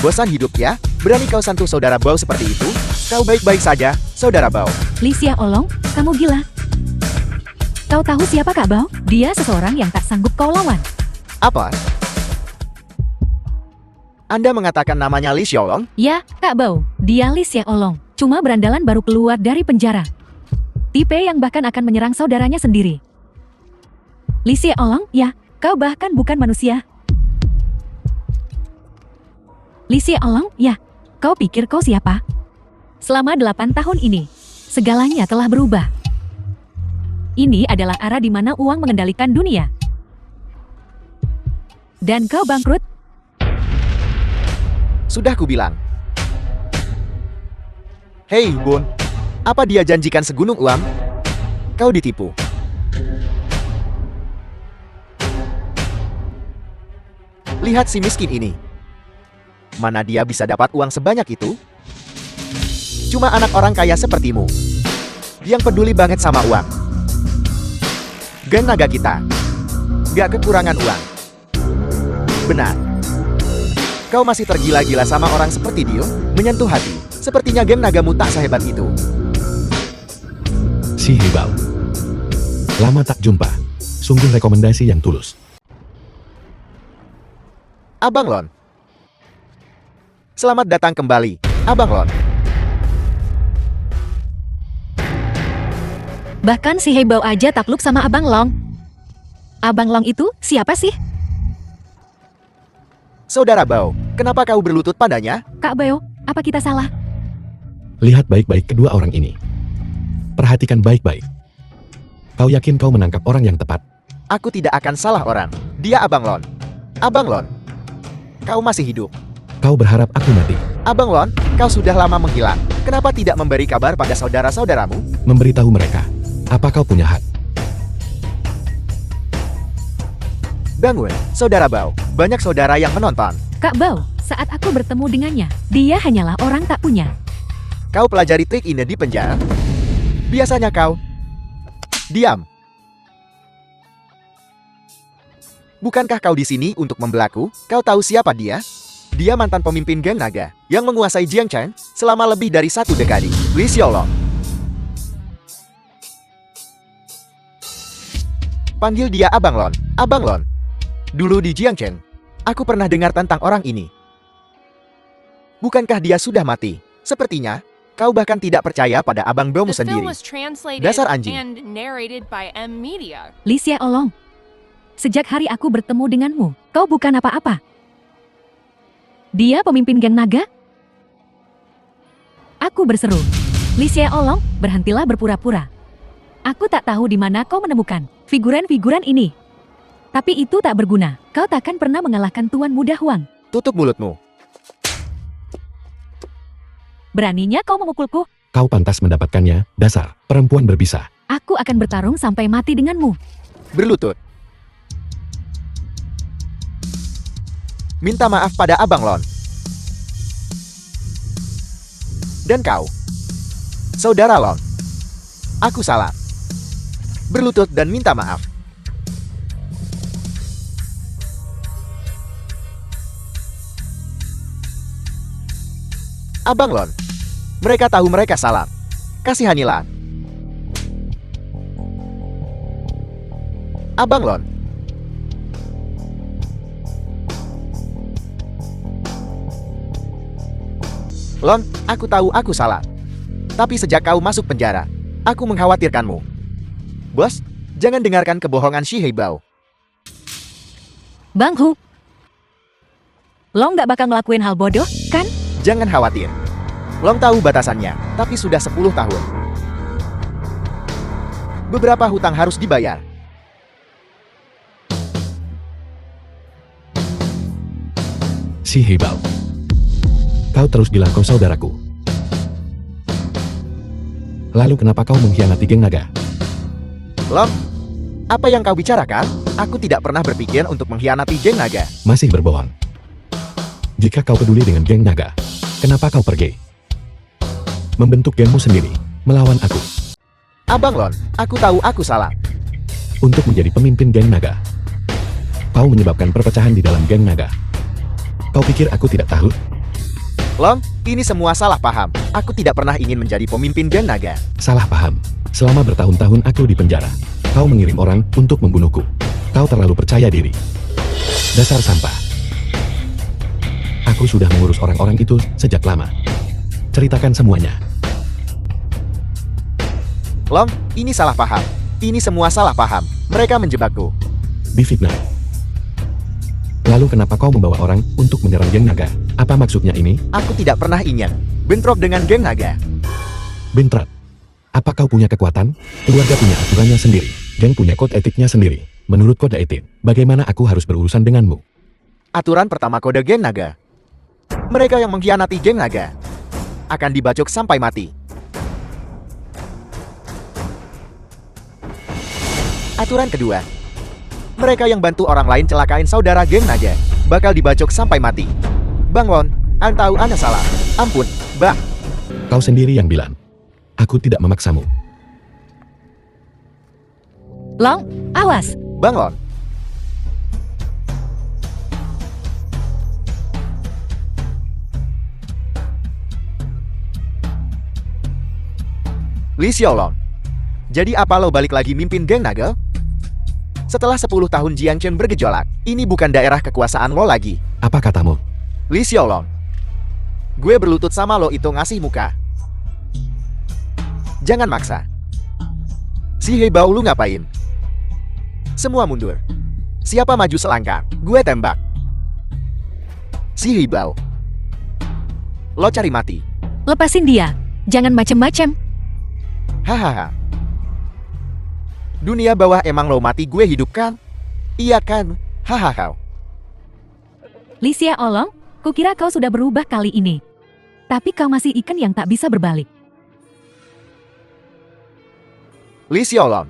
Speaker 2: Bosan hidup ya? Berani kau sentuh saudara Bao seperti itu? Kau baik-baik saja, saudara Bao.
Speaker 4: Li Xia Olong, kamu gila. Kau tahu siapa Kak Bao? Dia seseorang yang tak sanggup kau lawan.
Speaker 2: Apa? Anda mengatakan namanya Li Xiaolong?
Speaker 4: Ya, Kak Bao, dia Li Xia Olong. Cuma berandalan baru keluar dari penjara. Tipe yang bahkan akan menyerang saudaranya sendiri. Li Xia Olong, ya, kau bahkan bukan manusia. Li Xia Olong, ya, kau pikir kau siapa? Selama 8 tahun ini, segalanya telah berubah. Ini adalah era di mana uang mengendalikan dunia. Dan kau bangkrut?
Speaker 2: Sudah kubilang. Hei, Bun. Apa dia janjikan segunung uang? Kau ditipu. Lihat si miskin ini. Mana dia bisa dapat uang sebanyak itu? Cuma anak orang kaya sepertimu yang peduli banget sama uang. Geng naga kita gak kekurangan uang. Benar. Kau masih tergila-gila sama orang seperti dia? Menyentuh hati. Sepertinya geng nagamu tak sehebat itu.
Speaker 1: Si Heibao, lama tak jumpa. Sungguh rekomendasi yang tulus.
Speaker 2: Abang Lon. Selamat datang kembali, Abang Lon.
Speaker 4: Bahkan si Heibao aja takluk sama Abang Long. Abang Long itu siapa sih?
Speaker 2: Saudara Bao, kenapa kau berlutut padanya?
Speaker 4: Kak Bao, apa kita salah?
Speaker 1: Lihat baik-baik kedua orang ini. Perhatikan baik-baik. Kau yakin kau menangkap orang yang tepat?
Speaker 2: Aku tidak akan salah orang. Dia Abang Lon. Abang Lon, kau masih hidup.
Speaker 1: Kau berharap aku mati?
Speaker 2: Abang Lon, kau sudah lama menghilang. Kenapa tidak memberi kabar pada saudara-saudaramu?
Speaker 1: Memberitahu mereka. Apa kau punya hak?
Speaker 2: Bangun, saudara Bao. Banyak saudara yang menonton.
Speaker 4: Kak Bao, saat aku bertemu dengannya, dia hanyalah orang tak punya.
Speaker 2: Kau pelajari trik ini di penjara? Biasanya kau diam. Bukankah kau di sini untuk membelaku? Kau tahu siapa dia? Dia mantan pemimpin geng naga yang menguasai Jiangchen selama lebih dari 1 dekade. Li Xiaolong. Panggil dia Abang Lon. Abang Lon. Dulu di Jiangchen, aku pernah dengar tentang orang ini. Bukankah dia sudah mati? Sepertinya kau bahkan tidak percaya pada Abang Bao
Speaker 3: The film
Speaker 2: sendiri.
Speaker 3: was translated
Speaker 2: Dasar anjing.
Speaker 3: and narrated by M Media.
Speaker 4: Li Xia Olong, sejak hari aku bertemu denganmu, kau bukan apa-apa. Dia pemimpin geng naga? Aku berseru. Li Xia Olong, berhentilah berpura-pura. Aku tak tahu di mana kau menemukan figuran-figuran ini. Tapi itu tak berguna. Kau takkan pernah mengalahkan Tuan Muda Huang.
Speaker 2: Tutup mulutmu.
Speaker 4: Beraninya kau memukulku?
Speaker 1: Kau pantas mendapatkannya, dasar perempuan berbisa.
Speaker 4: Aku akan bertarung sampai mati denganmu.
Speaker 2: Berlutut. Minta maaf pada Abang Lon. Dan kau, saudara Lon. Aku salah. Berlutut dan minta maaf. Abang Lon. Mereka tahu mereka salah. Kasihanilah. Abang Lon. Lon, aku tahu aku salah. Tapi sejak kau masuk penjara, aku mengkhawatirkanmu. Bos, jangan dengarkan kebohongan si Heibao.
Speaker 4: Bang Hu. Long nggak bakal ngelakuin hal bodoh, kan?
Speaker 2: Jangan khawatir. Long tahu batasannya, tapi sudah 10 tahun. Beberapa hutang harus dibayar.
Speaker 1: Si Hebao. Kau terus bilang kau saudaraku. Lalu kenapa kau mengkhianati geng naga?
Speaker 2: Long, apa yang kau bicarakan? Aku tidak pernah berpikir untuk mengkhianati geng naga.
Speaker 1: Masih berbohong. Jika kau peduli dengan geng naga, kenapa kau pergi? Membentuk gengmu sendiri, melawan aku.
Speaker 2: Abang Lon, aku tahu aku salah.
Speaker 1: Untuk menjadi pemimpin geng naga. Kau menyebabkan perpecahan di dalam geng naga. Kau pikir aku tidak tahu?
Speaker 2: Long, ini semua salah paham. Aku tidak pernah ingin menjadi pemimpin geng naga.
Speaker 1: Salah paham. Selama bertahun-tahun aku di penjara. Kau mengirim orang untuk membunuhku. Kau terlalu percaya diri. Dasar sampah. Aku sudah mengurus orang-orang itu sejak lama. Ceritakan semuanya.
Speaker 2: Long, ini salah paham. Ini semua salah paham. Mereka menjebakku.
Speaker 1: Difitnah. Lalu kenapa kau membawa orang untuk menyerang geng naga? Apa maksudnya ini?
Speaker 2: Aku tidak pernah ingin bentrok dengan geng naga.
Speaker 1: Bentrok. Apa kau punya kekuatan? Keluarga punya aturannya sendiri. Geng punya kode etiknya sendiri. Menurut kode etik, bagaimana aku harus berurusan denganmu?
Speaker 2: Aturan pertama kode geng naga. Mereka yang mengkhianati geng naga akan dibacok sampai mati. Aturan kedua. Mereka yang bantu orang lain celakain saudara geng naga bakal dibacok sampai mati. Bang Lon, tahu Anda salah. Ampun, Bang.
Speaker 1: Kau sendiri yang bilang. Aku tidak memaksamu.
Speaker 4: Long, awas.
Speaker 2: Bang Lon. Li Xiaolong. Jadi apa lo balik lagi mimpin geng naga? Setelah 10 tahun Jiangchen bergejolak, ini bukan daerah kekuasaan lo lagi.
Speaker 1: Apa katamu?
Speaker 2: Li Xiaolong. Gue berlutut sama lo itu ngasih muka. Jangan maksa. Si Hebao lu ngapain? Semua mundur. Siapa maju selangkah, gue tembak. Si Hebao. Lo cari mati.
Speaker 4: Lepasin dia. Jangan macem-macem.
Speaker 2: Hahaha. Dunia bawah emang lo mati gue hidup kan? Iya kan? Hahaha.
Speaker 4: Li Xiaolong, kukira kau sudah berubah kali ini. Tapi kau masih ikan yang tak bisa berbalik.
Speaker 2: Li Xiaolong.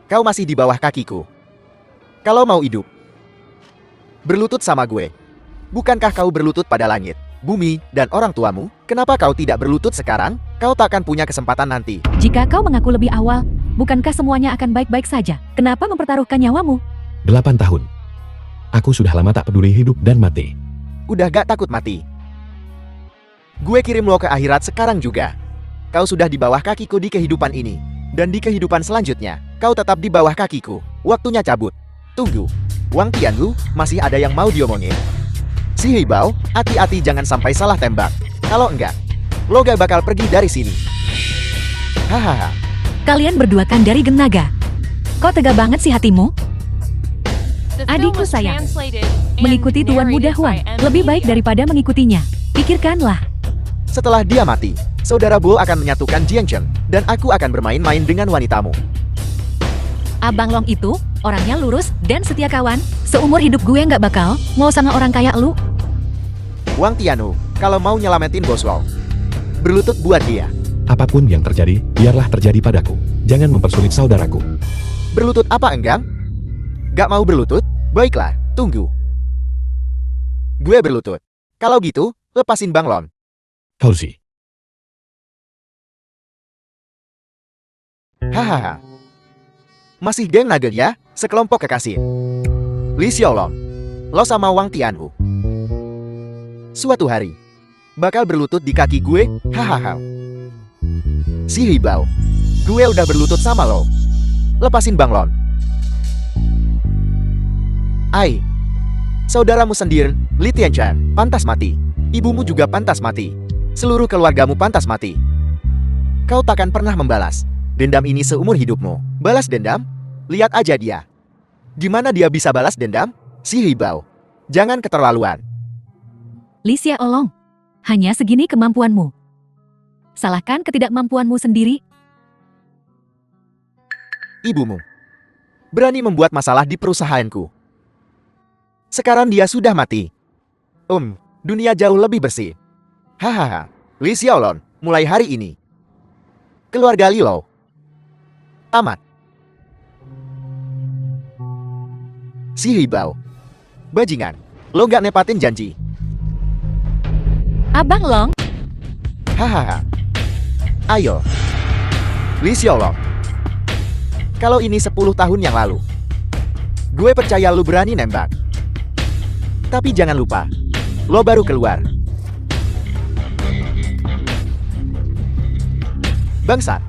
Speaker 2: Kau masih di bawah kakiku. Kalau mau hidup, berlutut sama gue. Bukankah kau berlutut pada langit, bumi, dan orang tuamu? Kenapa kau tidak berlutut sekarang? Kau takkan punya kesempatan nanti.
Speaker 4: Jika kau mengaku lebih awal, bukankah semuanya akan baik-baik saja? Kenapa mempertaruhkan nyawamu?
Speaker 1: 8 tahun. Aku sudah lama tak peduli hidup dan mati.
Speaker 2: Udah gak takut mati. Gue kirim lo ke akhirat sekarang juga. Kau sudah di bawah kakiku di kehidupan ini. Dan di kehidupan selanjutnya, kau tetap di bawah kakiku. Waktunya cabut. Tunggu. Wang Tianlu, masih ada yang mau diomongin? Si Hebao, hati-hati jangan sampai salah tembak. Kalau enggak, lo gak bakal pergi dari sini. Hahaha.
Speaker 4: Kalian berdua kan dari geng naga. Kok tega banget sih hatimu?
Speaker 3: The film
Speaker 4: Adikku
Speaker 3: was
Speaker 4: sayang,
Speaker 3: translated and
Speaker 4: mengikuti Tuan Muda
Speaker 3: narrated
Speaker 4: Huang
Speaker 3: by M.
Speaker 4: lebih baik
Speaker 3: Media.
Speaker 4: daripada mengikutinya. Pikirkanlah.
Speaker 2: Setelah dia mati, Saudara Bull akan menyatukan Jiangchen, dan aku akan bermain-main dengan wanitamu.
Speaker 4: Abang Long itu, orangnya lurus dan setia kawan. Seumur hidup gue nggak bakal mau sama orang kayak lu.
Speaker 2: Wang Tianlu, kalau mau nyelamatin Boswell, berlutut buat dia.
Speaker 1: Apapun yang terjadi, biarlah terjadi padaku. Jangan mempersulit saudaraku.
Speaker 2: Berlutut apa enggak? Gak mau berlutut? Baiklah, tunggu. Gue berlutut. Kalau gitu, lepasin Bang Lon.
Speaker 1: Halsey.
Speaker 2: Hahaha. Masih geng naga ya? Sekelompok kekasih. Li Xiaolong. Lo sama Wang Tianhu. Suatu hari, bakal berlutut di kaki gue, hahaha. Si Hebao. Gue udah berlutut sama lo. Lepasin Bang Lon. Ai. Saudaramu sendiri, Li Tianchan, pantas mati. Ibumu juga pantas mati. Seluruh keluargamu pantas mati. Kau takkan pernah membalas dendam ini seumur hidupmu. Balas dendam? Lihat aja dia. Gimana dia bisa balas dendam? Si Hibao, jangan keterlaluan.
Speaker 4: Li Xiaolong, hanya segini kemampuanmu. Salahkan ketidakmampuanmu sendiri.
Speaker 2: Ibumu berani membuat masalah di perusahaanku. Sekarang dia sudah mati. Dunia jauh lebih bersih. Hahaha, Li Xiaolong, mulai hari ini keluarga Li Lo tamat. Si Hibao, bajingan, lo gak nepatin janji.
Speaker 4: Abang Long,
Speaker 2: Hahaha. Ayo, Li Xiaolong. Kalau ini 10 tahun yang lalu, gue percaya lu berani nembak. Tapi jangan lupa, lo baru keluar. Bangsat,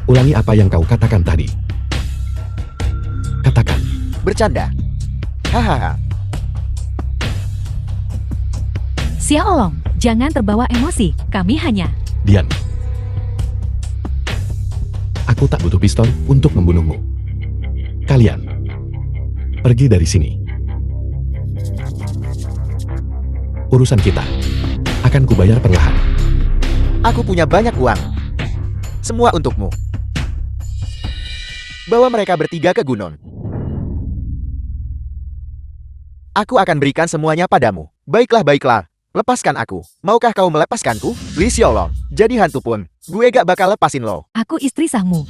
Speaker 1: Ulangi apa yang kau katakan tadi. Katakan.
Speaker 2: bercanda. Hahaha.
Speaker 4: Xiaolong, jangan terbawa emosi. Kami hanya...
Speaker 1: Diam. Aku tak butuh pistol untuk membunuhmu. Kalian pergi dari sini. Urusan kita akan kubayar perlahan.
Speaker 2: Aku punya banyak uang. Semua untukmu. Bawa mereka bertiga ke gunung. Aku akan berikan semuanya padamu. Baiklah, baiklah. Lepaskan aku. Maukah kau melepaskanku? Li Xiaolong, jadi hantu pun, gue gak bakal lepasin lo.
Speaker 4: Aku istri sahmu.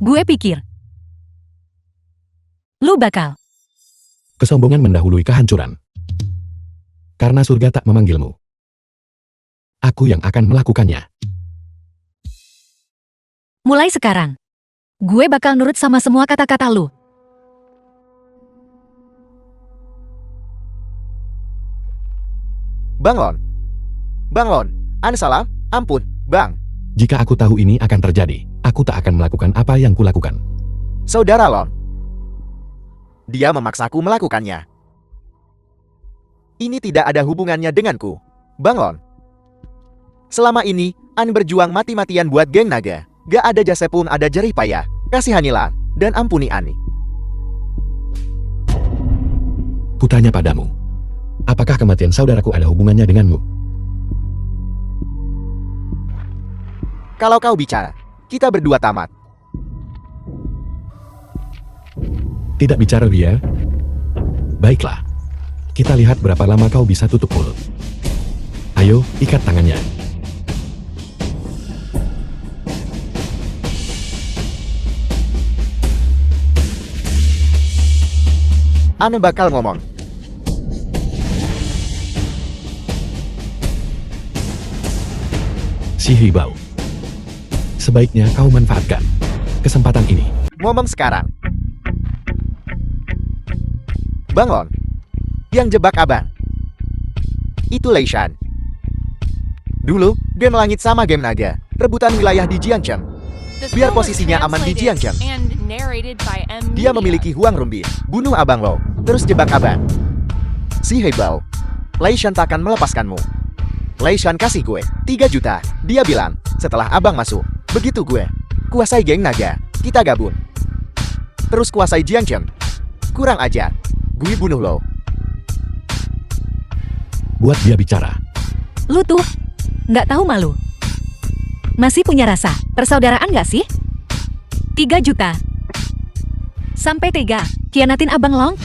Speaker 4: Gue pikir lu bakal.
Speaker 1: Kesombongan mendahului kehancuran. Karena surga tak memanggilmu, aku yang akan melakukannya.
Speaker 4: Mulai sekarang, gue bakal nurut sama semua kata-kata lu.
Speaker 2: Bang Lon, Anda salah? Ampun, Bang.
Speaker 1: Jika aku tahu ini akan terjadi, aku tak akan melakukan apa yang kulakukan.
Speaker 2: Saudara Lon. Dia memaksaku melakukannya. Ini tidak ada hubungannya denganku, Bang Lon. Selama ini, An berjuang mati-matian buat geng naga. Gak ada jasa pun ada jerih payah. Kasihanilah, dan ampuni Ani.
Speaker 1: Kutanya padamu, apakah kematian saudaraku ada hubungannya denganmu?
Speaker 2: Kalau kau bicara, kita berdua tamat.
Speaker 1: Tidak bicara dia? Baiklah. Kita lihat berapa lama kau bisa tutup mulut. Ayo, ikat tangannya.
Speaker 2: Ane bakal ngomong.
Speaker 1: Si Hibao, sebaiknya kau manfaatkan kesempatan ini.
Speaker 2: Ngomong sekarang. Bang Lon, yang jebak abang. Itu Lei Shan. Dulu, game langit sama game naga, rebutan wilayah di Jiangcheng.
Speaker 3: This
Speaker 2: Biar
Speaker 3: film was
Speaker 2: posisinya aman di
Speaker 3: translated
Speaker 2: Jiangcheng.
Speaker 3: and narrated by M.
Speaker 2: Dia
Speaker 3: Media.
Speaker 2: memiliki Huang Rumbi, bunuh abang lo, terus jebak abang. Si Hibao, Lei Shan takkan melepaskanmu. Lei Shan kasih gue 3 juta. Dia bilang, setelah abang masuk, begitu gue kuasai geng naga, kita gabung. Terus kuasai Jiangcheng. Kurang ajar, gue bunuh lo.
Speaker 1: Buat dia bicara.
Speaker 4: Lu tuh, nggak tahu malu. Masih punya rasa persaudaraan nggak sih? 3 juta. Sampai tega, kianatin Abang Long?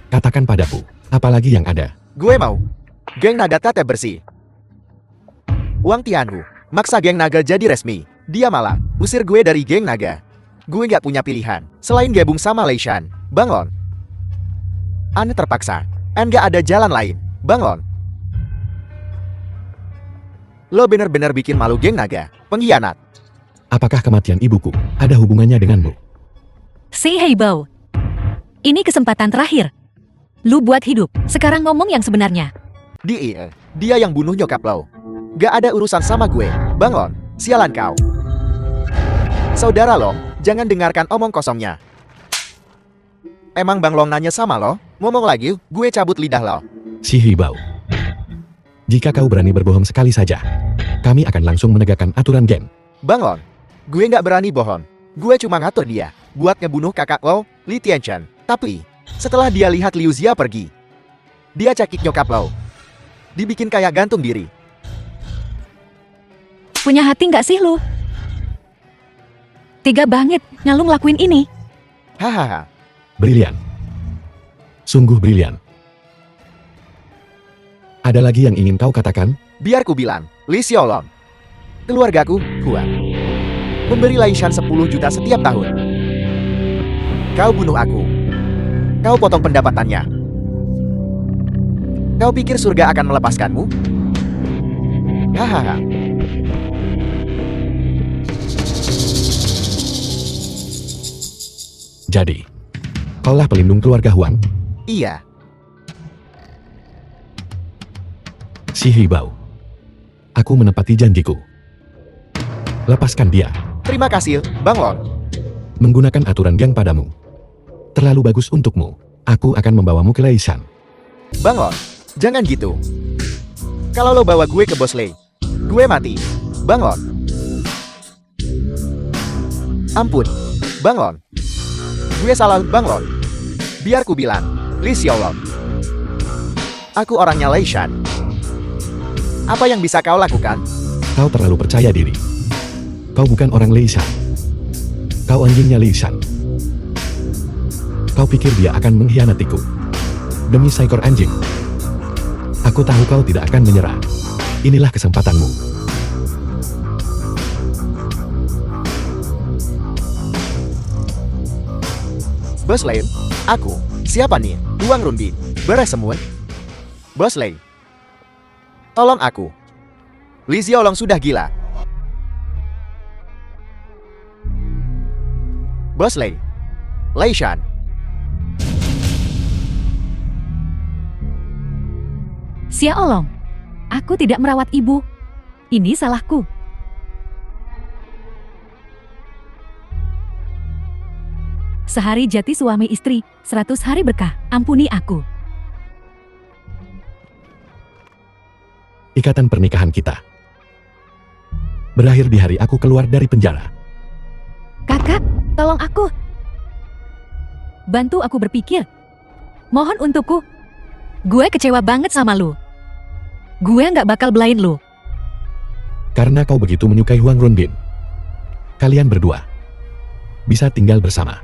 Speaker 1: Katakan padaku, apalagi yang ada.
Speaker 2: Gue mau geng naga tata bersih. Wang Tianhu maksa geng naga jadi resmi. Dia malah usir gue dari geng naga. Gue gak punya pilihan selain gabung sama Lei Shan. Bang Lon, Ane terpaksa. An gak ada jalan lain. Bang Lon, lo bener-bener bikin malu geng naga. Pengkhianat.
Speaker 1: Apakah kematian ibuku ada hubungannya denganmu?
Speaker 4: Si Heibao, ini kesempatan terakhir. Lu buat hidup, sekarang ngomong yang sebenarnya.
Speaker 2: Dia yang bunuh nyokap lo. Gak ada urusan sama gue. Bang Lon, sialan kau. Saudara lo, jangan dengarkan omong kosongnya. Emang Bang Long nanya sama lo? Ngomong lagi, gue cabut lidah lo.
Speaker 1: Si Hibao, jika kau berani berbohong sekali saja, kami akan langsung menegakkan aturan game.
Speaker 2: Bangun. Gue nggak berani bohong. Gue cuma ngatur dia buat ngebunuh kakak lo, Li Tianchen. Tapi, setelah dia lihat Liu Xia pergi, dia cekik nyokap lo. Dibikin kayak gantung diri.
Speaker 4: Punya hati nggak sih lu? Tega banget lu ngelakuin ini.
Speaker 2: Hahaha.
Speaker 1: Brilian. Sungguh brilian. Ada lagi yang ingin kau katakan?
Speaker 2: Biar ku bilang, Li Xiaolong. Keluargaku, Huan. Memberi Laishan 10 juta setiap tahun. Kau bunuh aku. Kau potong pendapatannya. Kau pikir surga akan melepaskanmu? Hahaha.
Speaker 1: Jadi, kaulah pelindung keluarga Huang?
Speaker 2: Iya.
Speaker 1: Si Hibao. Aku menepati janjiku. Lepaskan dia.
Speaker 2: Terima kasih, Bang Long.
Speaker 1: Menggunakan aturan geng padamu. Terlalu bagus untukmu. Aku akan membawamu ke Laishan.
Speaker 2: Bang Long, jangan gitu. Kalau lo bawa gue ke Bos Lei, gue mati. Bang Long. Ampun, Bang Long. Gue salah, Bang Long. Biar ku bilang, Li Xiaolong. Aku orangnya Laishan. Apa yang bisa kau lakukan?
Speaker 1: Kau terlalu percaya diri. Kau bukan orang Laishan. Kau anjingnya Laishan. Kau pikir dia akan mengkhianatiku? Demi seekor anjing. Aku tahu kau tidak akan menyerah. Inilah kesempatanmu.
Speaker 2: Bos Lei, aku. Siapa nih? Huang Runbin. Beres semua. Bos Lei. Tolong aku. Li Xiaolong sudah gila. Bos Lei. Laishan.
Speaker 4: Xiaolong, aku tidak merawat ibu. Ini salahku. Sehari jati suami istri, 100 hari berkah, ampuni aku.
Speaker 1: Ikatan pernikahan kita berakhir di hari aku keluar dari penjara.
Speaker 4: Kakak, tolong aku. Bantu aku berpikir. Mohon untukku. Gue kecewa banget sama lu. Gue nggak bakal belain lu.
Speaker 1: Karena kau begitu menyukai Huang Runbin. Kalian berdua bisa tinggal bersama.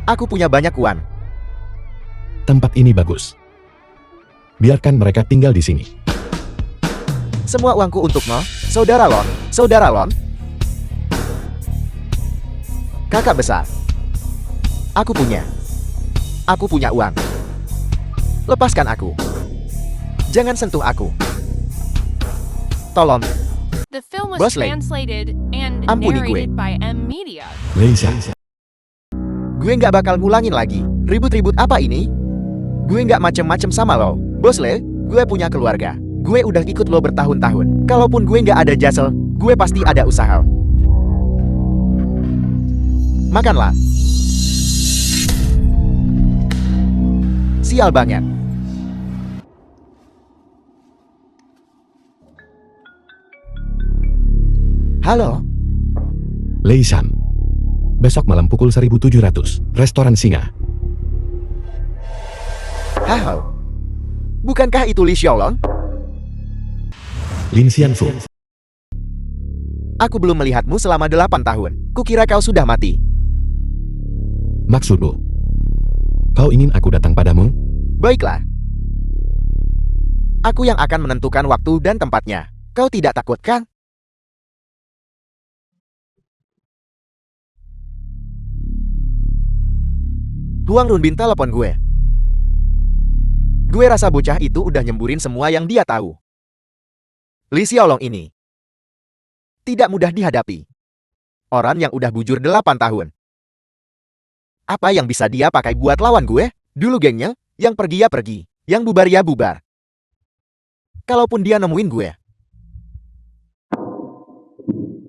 Speaker 2: Aku punya banyak uang.
Speaker 1: Tempat ini bagus. Biarkan mereka tinggal di sini.
Speaker 2: Semua uangku untukmu, Saudara Lon. Saudara Lon. Kakak besar. Aku punya. Aku punya uang. Lepaskan aku. Jangan sentuh aku. Tolong.
Speaker 3: The film was
Speaker 2: Bos Lei.
Speaker 3: translated and
Speaker 2: Ampuni gue.
Speaker 3: narrated by M Media.
Speaker 1: Laishan.
Speaker 2: Gue nggak bakal ngulangin lagi. Ribut-ribut apa ini? Gue nggak macem-macem sama lo. Bos Le, gue punya keluarga. Gue udah ikut lo bertahun-tahun. Kalaupun gue nggak ada jasa, gue pasti ada usaha. Makanlah. Sial banget. Halo.
Speaker 1: Laishan. Besok malam pukul 1700, restoran Singa.
Speaker 2: Halo. Bukankah itu Li Xiaolong?
Speaker 1: Lin Xianfu.
Speaker 2: Aku belum melihatmu selama 8 tahun. Kukira kau sudah mati.
Speaker 1: Maksudmu? Kau ingin aku datang padamu?
Speaker 2: Baiklah. Aku yang akan menentukan waktu dan tempatnya. Kau tidak takut kan? Huang Runbin telepon gue. Gue rasa bocah itu udah nyemburin semua yang dia tahu. Li Xiaolong ini tidak mudah dihadapi. Orang yang udah bujur 8 tahun. Apa yang bisa dia pakai buat lawan gue? Dulu gengnya, yang pergi ya pergi, yang bubar ya bubar. Kalaupun dia nemuin gue,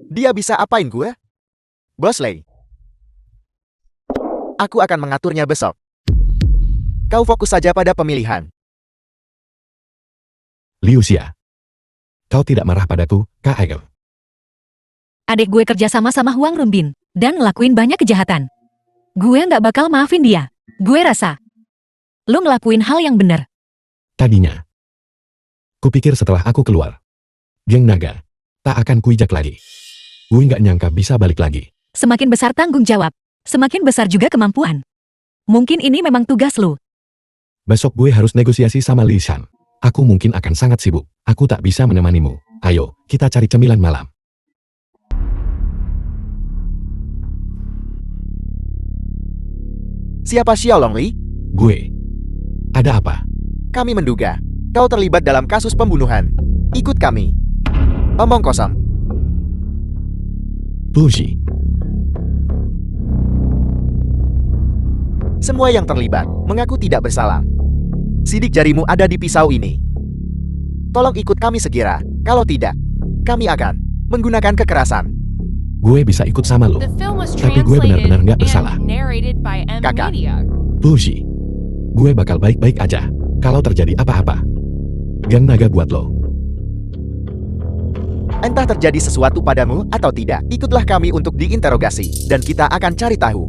Speaker 2: dia bisa apain gue? Bos Lei. Aku akan mengaturnya besok. Kau fokus saja pada pemilihan.
Speaker 1: Liu Xia. Kau tidak marah padaku, Kak Agel.
Speaker 4: Adik gue kerja sama Huang Rumbin dan ngelakuin banyak kejahatan. Gue nggak bakal maafin dia. Gue rasa lo ngelakuin hal yang benar.
Speaker 1: Tadinya, kupikir setelah aku keluar, geng naga tak akan kuijak lagi. Gue nggak nyangka bisa balik lagi.
Speaker 4: Semakin besar tanggung jawab, semakin besar juga kemampuan. Mungkin ini memang tugas lo.
Speaker 1: Besok gue harus negosiasi sama Li Shan. Aku mungkin akan sangat sibuk. Aku tak bisa menemanimu. Ayo, kita cari cemilan malam.
Speaker 2: Siapa Xiaolong Li?
Speaker 1: Gue. Ada apa?
Speaker 2: Kami menduga kau terlibat dalam kasus pembunuhan. Ikut kami. Omong kosong.
Speaker 1: Bushi.
Speaker 2: Semua yang terlibat mengaku tidak bersalah. Sidik jarimu ada di pisau ini. Tolong ikut kami segera. Kalau tidak, kami akan menggunakan kekerasan.
Speaker 1: Gue bisa ikut sama lo.
Speaker 3: The film was
Speaker 1: Tapi gue benar-benar nggak bersalah.
Speaker 3: translated and narrated by M
Speaker 2: Kakak.
Speaker 3: Media.
Speaker 1: Bushi. Gue bakal baik-baik aja. Kalau terjadi apa-apa, geng naga buat lo.
Speaker 2: Entah terjadi sesuatu padamu atau tidak, ikutlah kami untuk diinterogasi, dan kita akan cari tahu.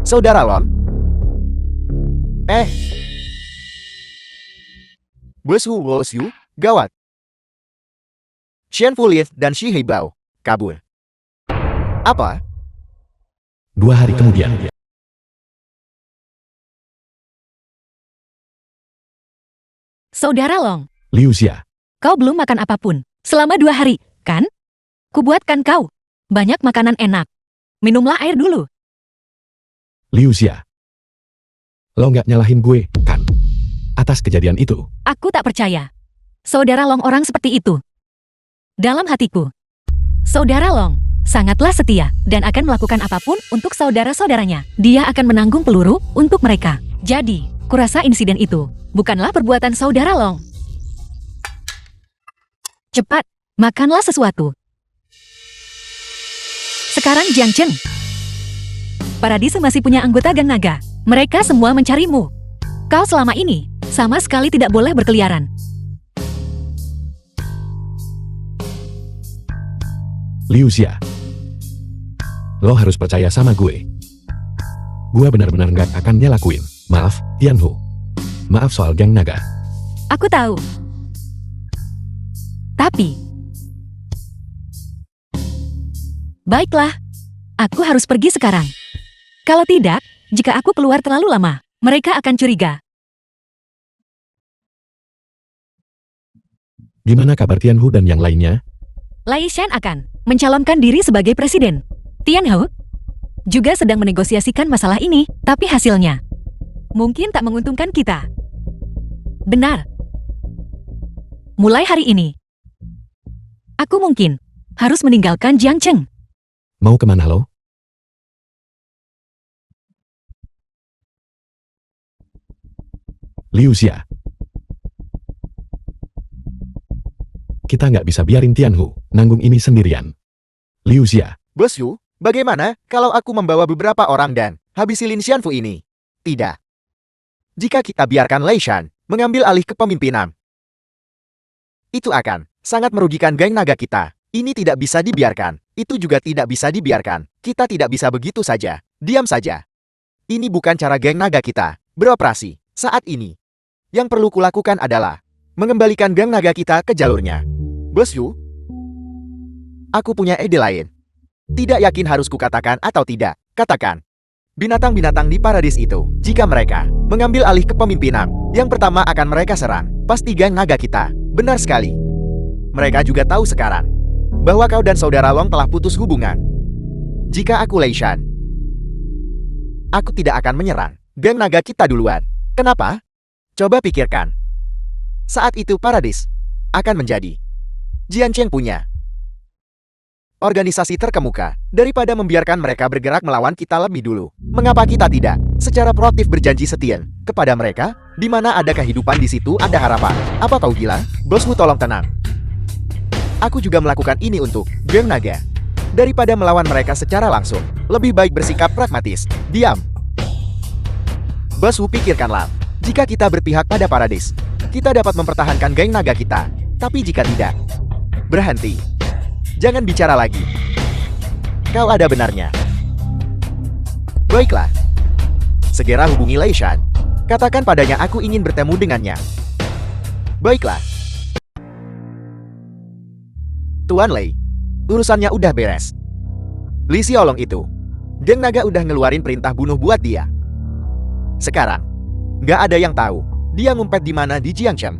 Speaker 2: Saudara Lon? Bos Yu, gawat. Shen Fuliet dan Shi Heibao kabur. Apa?
Speaker 1: 2 hari kemudian,
Speaker 4: Saudara Long,
Speaker 1: Liu Xia.
Speaker 4: kau belum makan apapun selama 2 hari, kan? Kubuatkan kau banyak makanan enak. Minumlah air dulu.
Speaker 1: Liu Xia. Lo nggak nyalahin gue, kan? Atas kejadian itu.
Speaker 4: Aku tak percaya. Saudara Long orang seperti itu. Dalam hatiku, Saudara Long sangatlah setia dan akan melakukan apapun untuk saudara-saudaranya. Dia akan menanggung peluru untuk mereka. Jadi, kurasa insiden itu bukanlah perbuatan Saudara Long. Cepat, makanlah sesuatu. Sekarang Jiang Cheng. Paradise masih punya anggota geng naga. Mereka semua mencarimu. Kau selama ini sama sekali tidak boleh berkeliaran.
Speaker 1: Liu Xia. Lo harus percaya sama gue. Gue benar-benar nggak akan nyelakuin. Maaf, Tianhu. Maaf soal geng naga.
Speaker 4: Aku tahu. Tapi, baiklah. Aku harus pergi sekarang. Kalau tidak, jika aku keluar terlalu lama, mereka akan curiga.
Speaker 1: Gimana kabar Tianhu dan yang lainnya?
Speaker 4: Lai Shan akan mencalonkan diri sebagai presiden. Tianhu juga sedang menegosiasikan masalah ini, tapi hasilnya mungkin tak menguntungkan kita. Benar. Mulai hari ini, aku mungkin harus meninggalkan Jiang Cheng.
Speaker 1: Mau kemana lo? Liu Xia. Kita nggak bisa biarin Tianhu nanggung ini sendirian. Liu Xia.
Speaker 2: Bos Yu, bagaimana kalau aku membawa beberapa orang dan habisi Lin Xianfu ini? Tidak. Jika kita biarkan Lei Shan mengambil alih kepemimpinan, itu akan sangat merugikan geng naga kita. Ini tidak bisa dibiarkan. Itu juga tidak bisa dibiarkan. Kita tidak bisa begitu saja. Diam saja. Ini bukan cara geng naga kita beroperasi saat ini. Yang perlu kulakukan adalah mengembalikan geng naga kita ke jalurnya. Bos Yu, aku punya ide lain. Tidak yakin harus kukatakan atau tidak. Katakan. Binatang-binatang di paradis itu, jika mereka mengambil alih kepemimpinan, yang pertama akan mereka serang, pasti geng naga kita. Benar sekali. Mereka juga tahu sekarang bahwa kau dan saudara Long telah putus hubungan. Jika aku Lei Shan, aku tidak akan menyerang geng naga kita duluan. Kenapa? Coba pikirkan. Saat itu paradis akan menjadi Jian Cheng punya organisasi terkemuka, daripada membiarkan mereka bergerak melawan kita lebih dulu. Mengapa kita tidak secara proaktif berjanji setia kepada mereka? Di mana ada kehidupan, di situ ada harapan. Apa kau gila? Bosmu, tolong tenang. Aku juga melakukan ini untuk geng naga. Daripada melawan mereka secara langsung, lebih baik bersikap pragmatis. Diam. Bosmu, pikirkanlah. Jika kita berpihak pada Paradis, kita dapat mempertahankan geng naga kita. Tapi jika tidak, berhenti. Jangan bicara lagi. Kau ada benarnya. Baiklah. Segera hubungi Lei Shan. Katakan padanya aku ingin bertemu dengannya. Baiklah. Tuan Lei, urusannya udah beres. Li Xiaolong itu, geng naga udah ngeluarin perintah bunuh buat dia. Sekarang, nggak ada yang tahu dia ngumpet di mana di Jiangchen.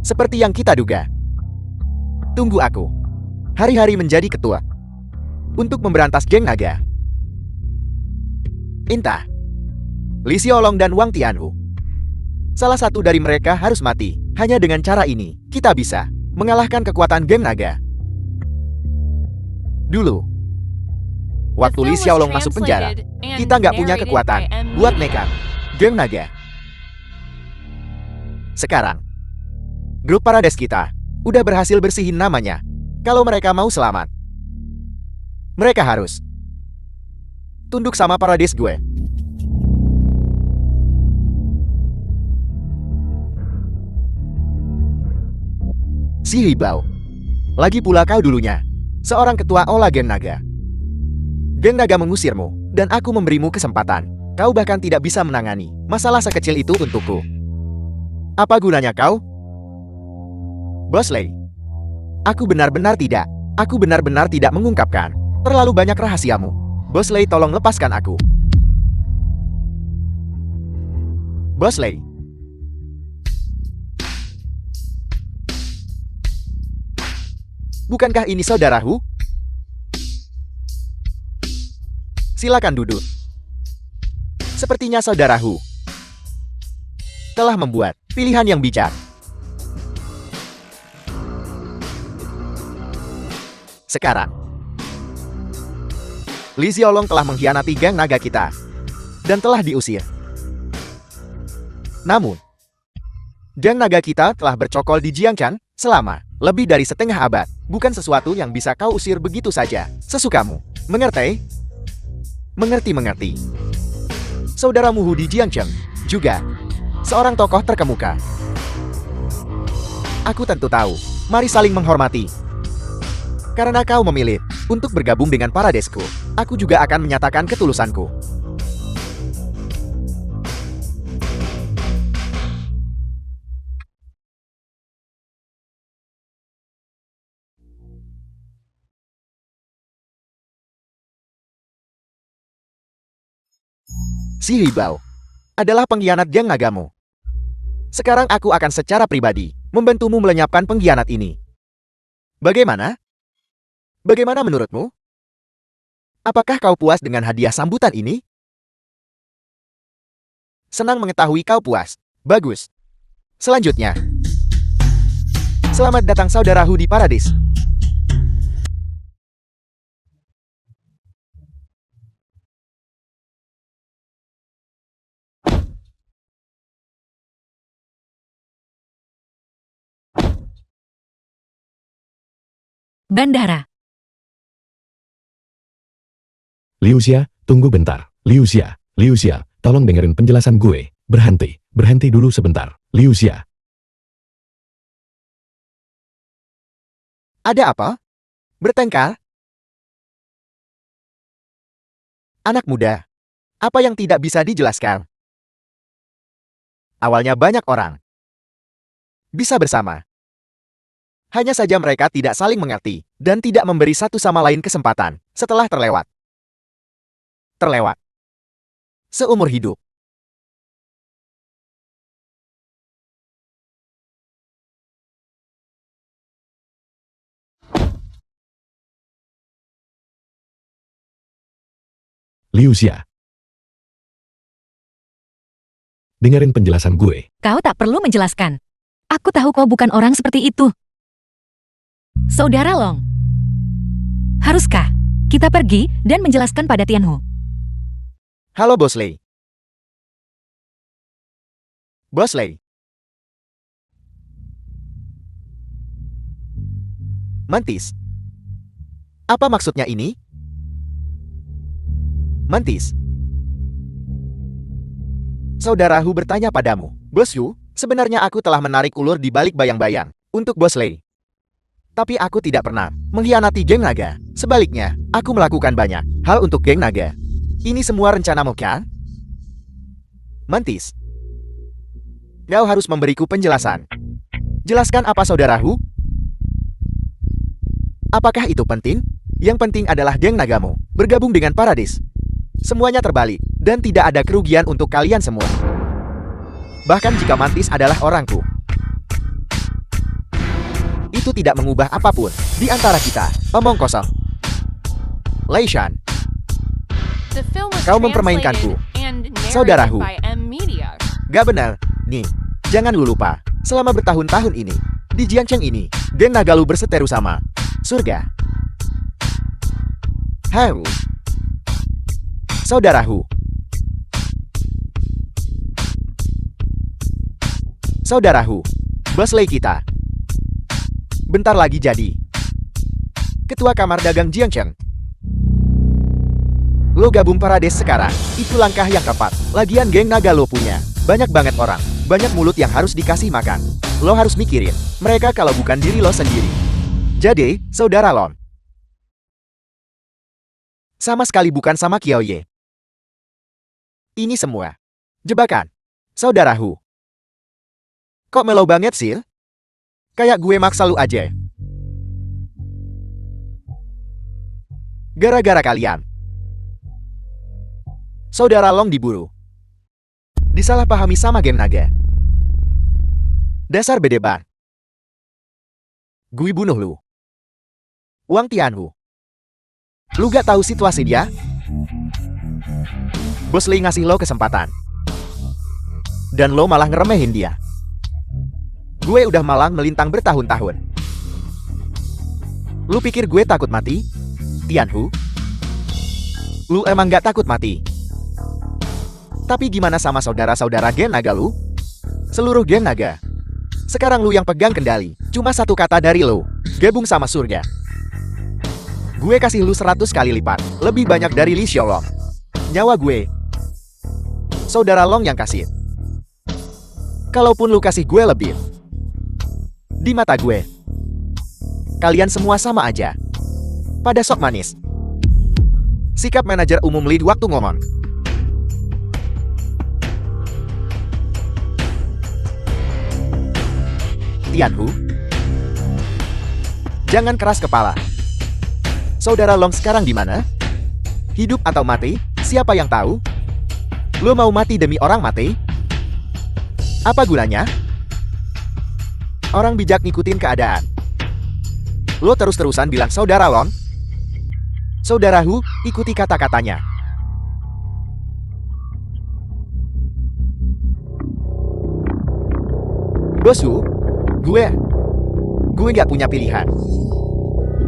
Speaker 2: Seperti yang kita duga. Tunggu aku. Hari-hari menjadi ketua untuk memberantas geng naga. Entah Li Xiaolong dan Wang Tianhu. Salah satu dari mereka harus mati. Hanya dengan cara ini, kita bisa mengalahkan kekuatan geng naga. Dulu, waktu Li Xiaolong masuk penjara, kita nggak punya kekuatan buat nekat geng naga. Sekarang, grup Parades kita udah berhasil bersihin namanya. Kalau mereka mau selamat, mereka harus tunduk sama Parades gue. Si Hibao. Lagi pula kau dulunya seorang ketua Ola Geng Naga. Geng Naga mengusirmu, dan aku memberimu kesempatan. Kau bahkan tidak bisa menangani masalah sekecil itu untukku. Apa gunanya kau? Bos Lei, aku benar-benar tidak mengungkapkan terlalu banyak rahasiamu. Bos Lei, tolong lepaskan aku. Bos Lei. Bukankah ini saudaraku? Silakan duduk. Sepertinya saudaraku telah membuat pilihan yang bijak. Sekarang, Li Xiaolong telah mengkhianati geng naga kita dan telah diusir. Namun, geng naga kita telah bercokol di Jiangchen selama lebih dari setengah abad. Bukan sesuatu yang bisa kau usir begitu saja, sesukamu. Mengerti? Mengerti. Saudaramu Hu di Jiangchen juga seorang tokoh terkemuka. Aku tentu tahu. Mari saling menghormati. Karena kau memilih untuk bergabung dengan Paradesku, aku juga akan menyatakan ketulusanku. Si Hibao adalah pengkhianat geng nagamu. Sekarang aku akan secara pribadi membantumu melenyapkan pengkhianat ini. Bagaimana? Bagaimana menurutmu? Apakah kau puas dengan hadiah sambutan ini? Senang mengetahui kau puas. Bagus. Selanjutnya, selamat datang saudaraku di Paradis.
Speaker 4: Bandara.
Speaker 1: Liu Xia, tunggu bentar. Liu Xia, tolong dengerin penjelasan gue. Berhenti dulu sebentar. Liu Xia.
Speaker 2: Ada apa? Bertengkar? Anak muda, apa yang tidak bisa dijelaskan? Awalnya banyak orang bisa bersama. Hanya saja mereka tidak saling mengerti dan tidak memberi satu sama lain kesempatan setelah terlewat. Seumur hidup.
Speaker 1: Liu Xia. Dengerin penjelasan gue.
Speaker 4: Kau tak perlu menjelaskan. Aku tahu kau bukan orang seperti itu. Saudara Long, haruskah kita pergi dan menjelaskan pada Tianhu?
Speaker 2: Halo Bos Lei. Bos Lei. Mantis. Apa maksudnya ini? Mantis. Saudara Hu bertanya padamu, Bos Hu, sebenarnya aku telah menarik ulur di balik bayang-bayang untuk Bos Lei. Tapi aku tidak pernah mengkhianati geng naga. Sebaliknya, aku melakukan banyak hal untuk geng naga. Ini semua rencanamu kan? Mantis, kau harus memberiku penjelasan. Jelaskan apa Saudara Hu? Apakah itu penting? Yang penting adalah geng nagamu bergabung dengan Paradis. Semuanya terbalik, dan tidak ada kerugian untuk kalian semua. Bahkan jika Mantis adalah orangku, itu tidak mengubah apapun di antara kita. Omong kosong. Lei Shan,
Speaker 3: The film was
Speaker 2: Kau mempermainkanku,
Speaker 3: translated and
Speaker 2: Saudara
Speaker 3: narrated
Speaker 2: Hu.
Speaker 3: by M Media.
Speaker 2: gak benar. Nih, jangan lu lupa, selama bertahun-tahun ini, di Jiangcheng ini, geng naga lu berseteru sama surga. Hau. Saudara Hu. Saudara Hu, Bos Lei kita bentar lagi jadi Ketua Kamar Dagang Jiangcheng. Lo gabung Parades sekarang, itu langkah yang tepat. Lagian geng naga lo punya banyak banget orang, banyak mulut yang harus dikasih makan. Lo harus mikirin mereka kalau bukan diri lo sendiri. Jadi, Saudara Lon, sama sekali bukan sama Qiaoye. Ini semua jebakan Saudara Hu. Kok melo banget sih? Kayak gue maksa lu aja. Gara-gara kalian, Saudara Long diburu, disalahpahami sama geng naga. Dasar bedeban. Gue bunuh lu. Wang Tianhu, lu gak tahu situasi dia? Bos Lei ngasih lo kesempatan, dan lo malah ngeremehin dia. Gue udah malang melintang bertahun-tahun. Lu pikir gue takut mati? Tianhu, lu emang gak takut mati. Tapi gimana sama saudara-saudara geng naga lu? Seluruh geng naga. Sekarang lu yang pegang kendali. Cuma satu kata dari lu, gabung sama surga. Gue kasih lu 100 kali lipat, lebih banyak dari Li Xiaolong. Nyawa gue, Saudara Long yang kasih. Kalaupun lu kasih gue lebih, di mata gue, kalian semua sama aja. Pada sok manis. Sikap manajer umum lead waktu ngomong. Tianhu, jangan keras kepala. Saudara Long sekarang di mana? Hidup atau mati? Siapa yang tahu? Lo mau mati demi orang mati? Apa gunanya? Orang bijak ngikutin keadaan. Lo terus-terusan bilang Saudara Long. Saudara Hu, ikuti kata-katanya. Bos Hu, gue gak punya pilihan.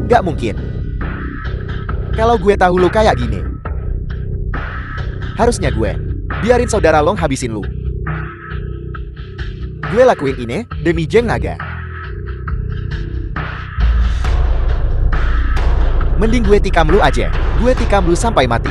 Speaker 2: Gak mungkin. Kalau gue tahu lo kayak gini, harusnya gue biarin Saudara Long habisin lu. Gue lakuin ini demi geng naga. Mending gue tikam lu aja. Gue tikam lu sampai mati.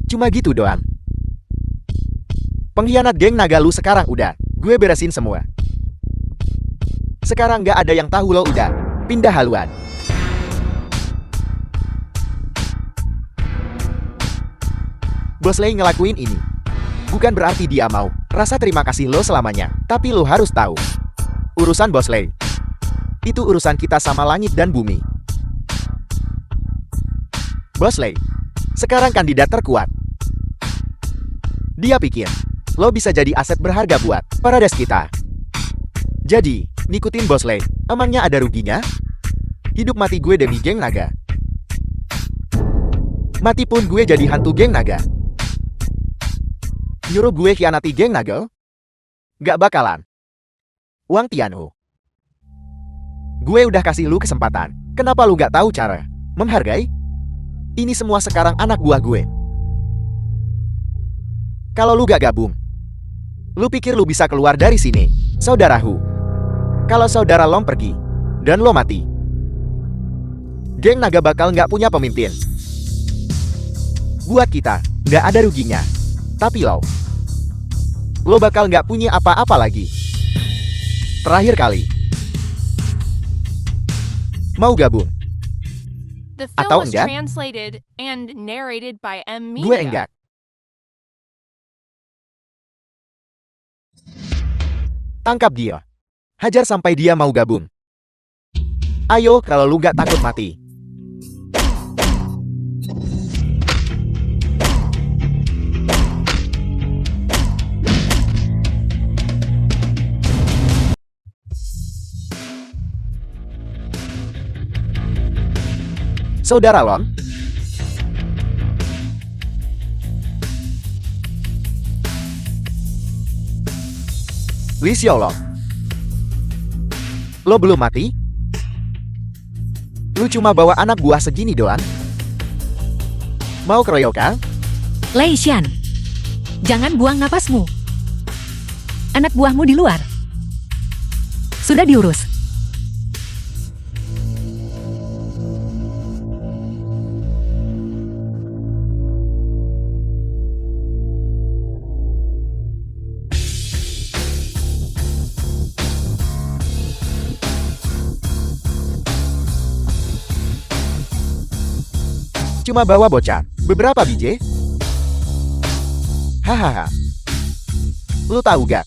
Speaker 2: Cuma gitu doang. Pengkhianat geng naga lu sekarang udah gue beresin semua. Sekarang gak ada yang tahu lo udah pindah haluan. Bos Lei ngelakuin ini bukan berarti dia mau rasa terima kasih lo selamanya. Tapi lo harus tahu, urusan Bos Lei itu urusan kita sama langit dan bumi. Bos Lei sekarang kandidat terkuat. Dia pikir lo bisa jadi aset berharga buat Parades kita. Jadi, ngikutin Bos Lei, emangnya ada ruginya? Hidup mati gue demi geng naga. Mati pun gue jadi hantu geng naga. Nyuruh gue khianati geng naga? Gak bakalan. Wang Tianhu, gue udah kasih lu kesempatan. Kenapa lu gak tahu cara menghargai? Ini semua sekarang anak buah gue. Kalau lu gak gabung, lu pikir lu bisa keluar dari sini, Saudara Hu? Kalau saudara Long pergi, dan lo mati, geng naga bakal nggak punya pemimpin. Buat kita, nggak ada ruginya. Tapi lo bakal nggak punya apa-apa lagi. Terakhir kali. Mau gabung?
Speaker 3: The film
Speaker 2: Atau
Speaker 3: was
Speaker 2: enggak?
Speaker 3: translated and narrated by M.
Speaker 2: Gue
Speaker 3: Media.
Speaker 2: enggak. Tangkap dia. Hajar sampai dia mau gabung. Ayo kalau lu nggak takut mati. Saudara Long, Li Xiaolong, lo belum mati? Lu cuma bawa anak buah segini doang? Mau keroyokan?
Speaker 4: Lei Xian, jangan buang napasmu. Anak buahmu di luar. Sudah diurus.
Speaker 2: Cuma bawa bocah, beberapa biji. Hahaha. Lu tahu gak?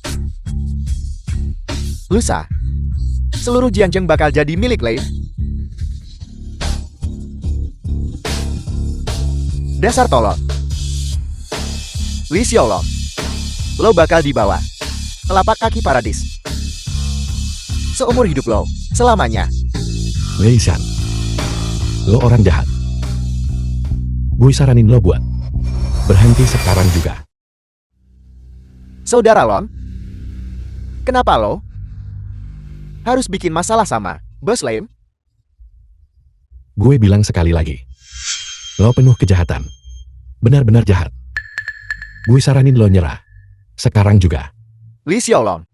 Speaker 2: Lusa, seluruh Jianzheng bakal jadi milik Lei. Dasar tolol. Li Xiaolong, lo bakal dibawa telapak kaki paradis. Seumur hidup lo, selamanya.
Speaker 1: Lei Shan, lo orang jahat. Gue saranin lo buat berhenti sekarang juga.
Speaker 2: Saudara Long, kenapa lo harus bikin masalah sama Bos Lei?
Speaker 1: Gue bilang sekali lagi, lo penuh kejahatan. Benar-benar jahat. Gue saranin lo nyerah. Sekarang juga.
Speaker 2: Li Xiaolong,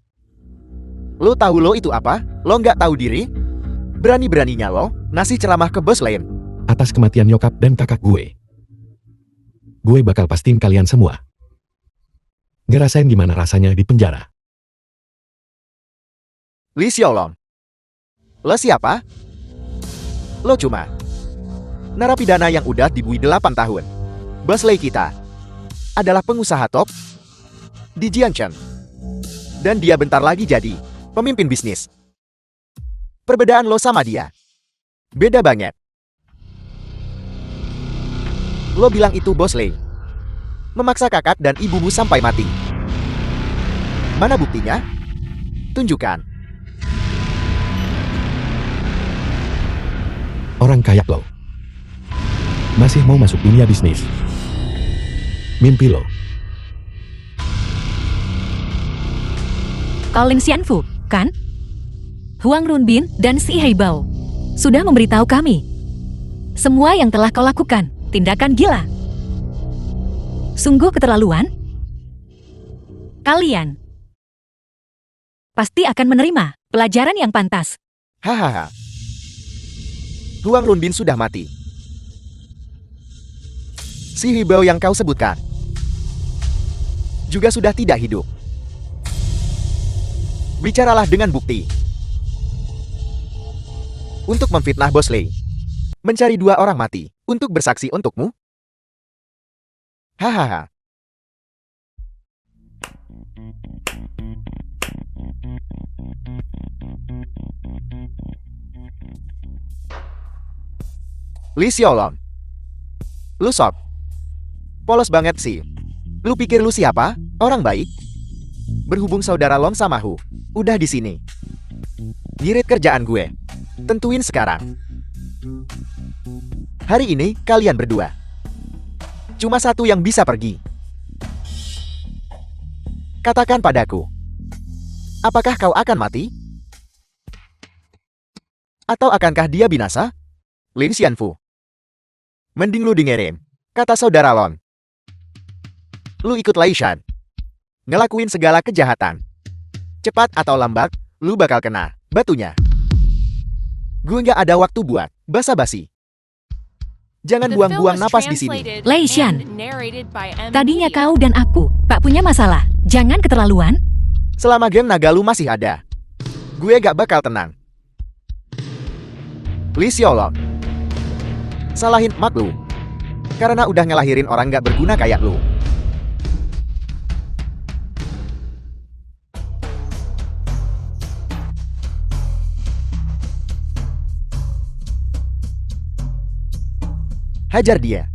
Speaker 2: lo tahu lo itu apa? Lo nggak tahu diri? Berani-beraninya lo ngasih ceramah ke Bos Lei.
Speaker 1: Atas kematian nyokap dan kakak gue bakal pastiin kalian semua ngerasain gimana rasanya di penjara.
Speaker 2: Li Xiaolong, lo siapa? Lo cuma narapidana yang udah dibui 8 tahun. Bos Lei kita adalah pengusaha top di Jianzheng. Dan dia bentar lagi jadi pemimpin bisnis. Perbedaan lo sama dia beda banget. Lo bilang itu Bos Lei memaksa kakak dan ibumu sampai mati. Mana buktinya? Tunjukkan.
Speaker 1: Orang kayak lo masih mau masuk dunia bisnis. Mimpi lo.
Speaker 4: Kau Ling Xianfu, kan? Huang Runbin dan Si Heibao sudah memberitahu kami semua yang telah kau lakukan. Tindakan gila. Sungguh keterlaluan. Kalian pasti akan menerima pelajaran yang pantas.
Speaker 2: Hahaha. Huang Runbin sudah mati. Si Hibao yang kau sebutkan juga sudah tidak hidup. Bicaralah dengan bukti. Untuk memfitnah Bos Lei, mencari 2 orang mati untuk bersaksi untukmu? Hahaha. Li Xiaolong, lu sok. Polos banget sih. Lu pikir lu siapa? Orang baik? Berhubung saudara Long sama Hu udah di sini. Ngirit kerjaan gue. Tentuin sekarang. Hari ini kalian berdua cuma satu yang bisa pergi. Katakan padaku, apakah kau akan mati? Atau akankah dia binasa? Lin Xianfu, mending lu dengerin kata saudara Lon. Lu ikut Lei Shan, ngelakuin segala kejahatan. Cepat atau lambat, lu bakal kena batunya. Gue nggak ada waktu buat basa-basi. Jangan
Speaker 3: The film
Speaker 2: buang-buang
Speaker 3: was
Speaker 2: napas di sini.
Speaker 3: translated
Speaker 4: Lei Shan.
Speaker 3: and narrated by M.
Speaker 4: Tadinya
Speaker 3: Media.
Speaker 4: kau dan aku, tak punya masalah. Jangan keterlaluan.
Speaker 2: Selama geng naga lu masih ada, gue gak bakal tenang. Lee Xiaolong, salahin mak lu. Karena udah ngelahirin orang gak berguna kayak lu. Hajar dia.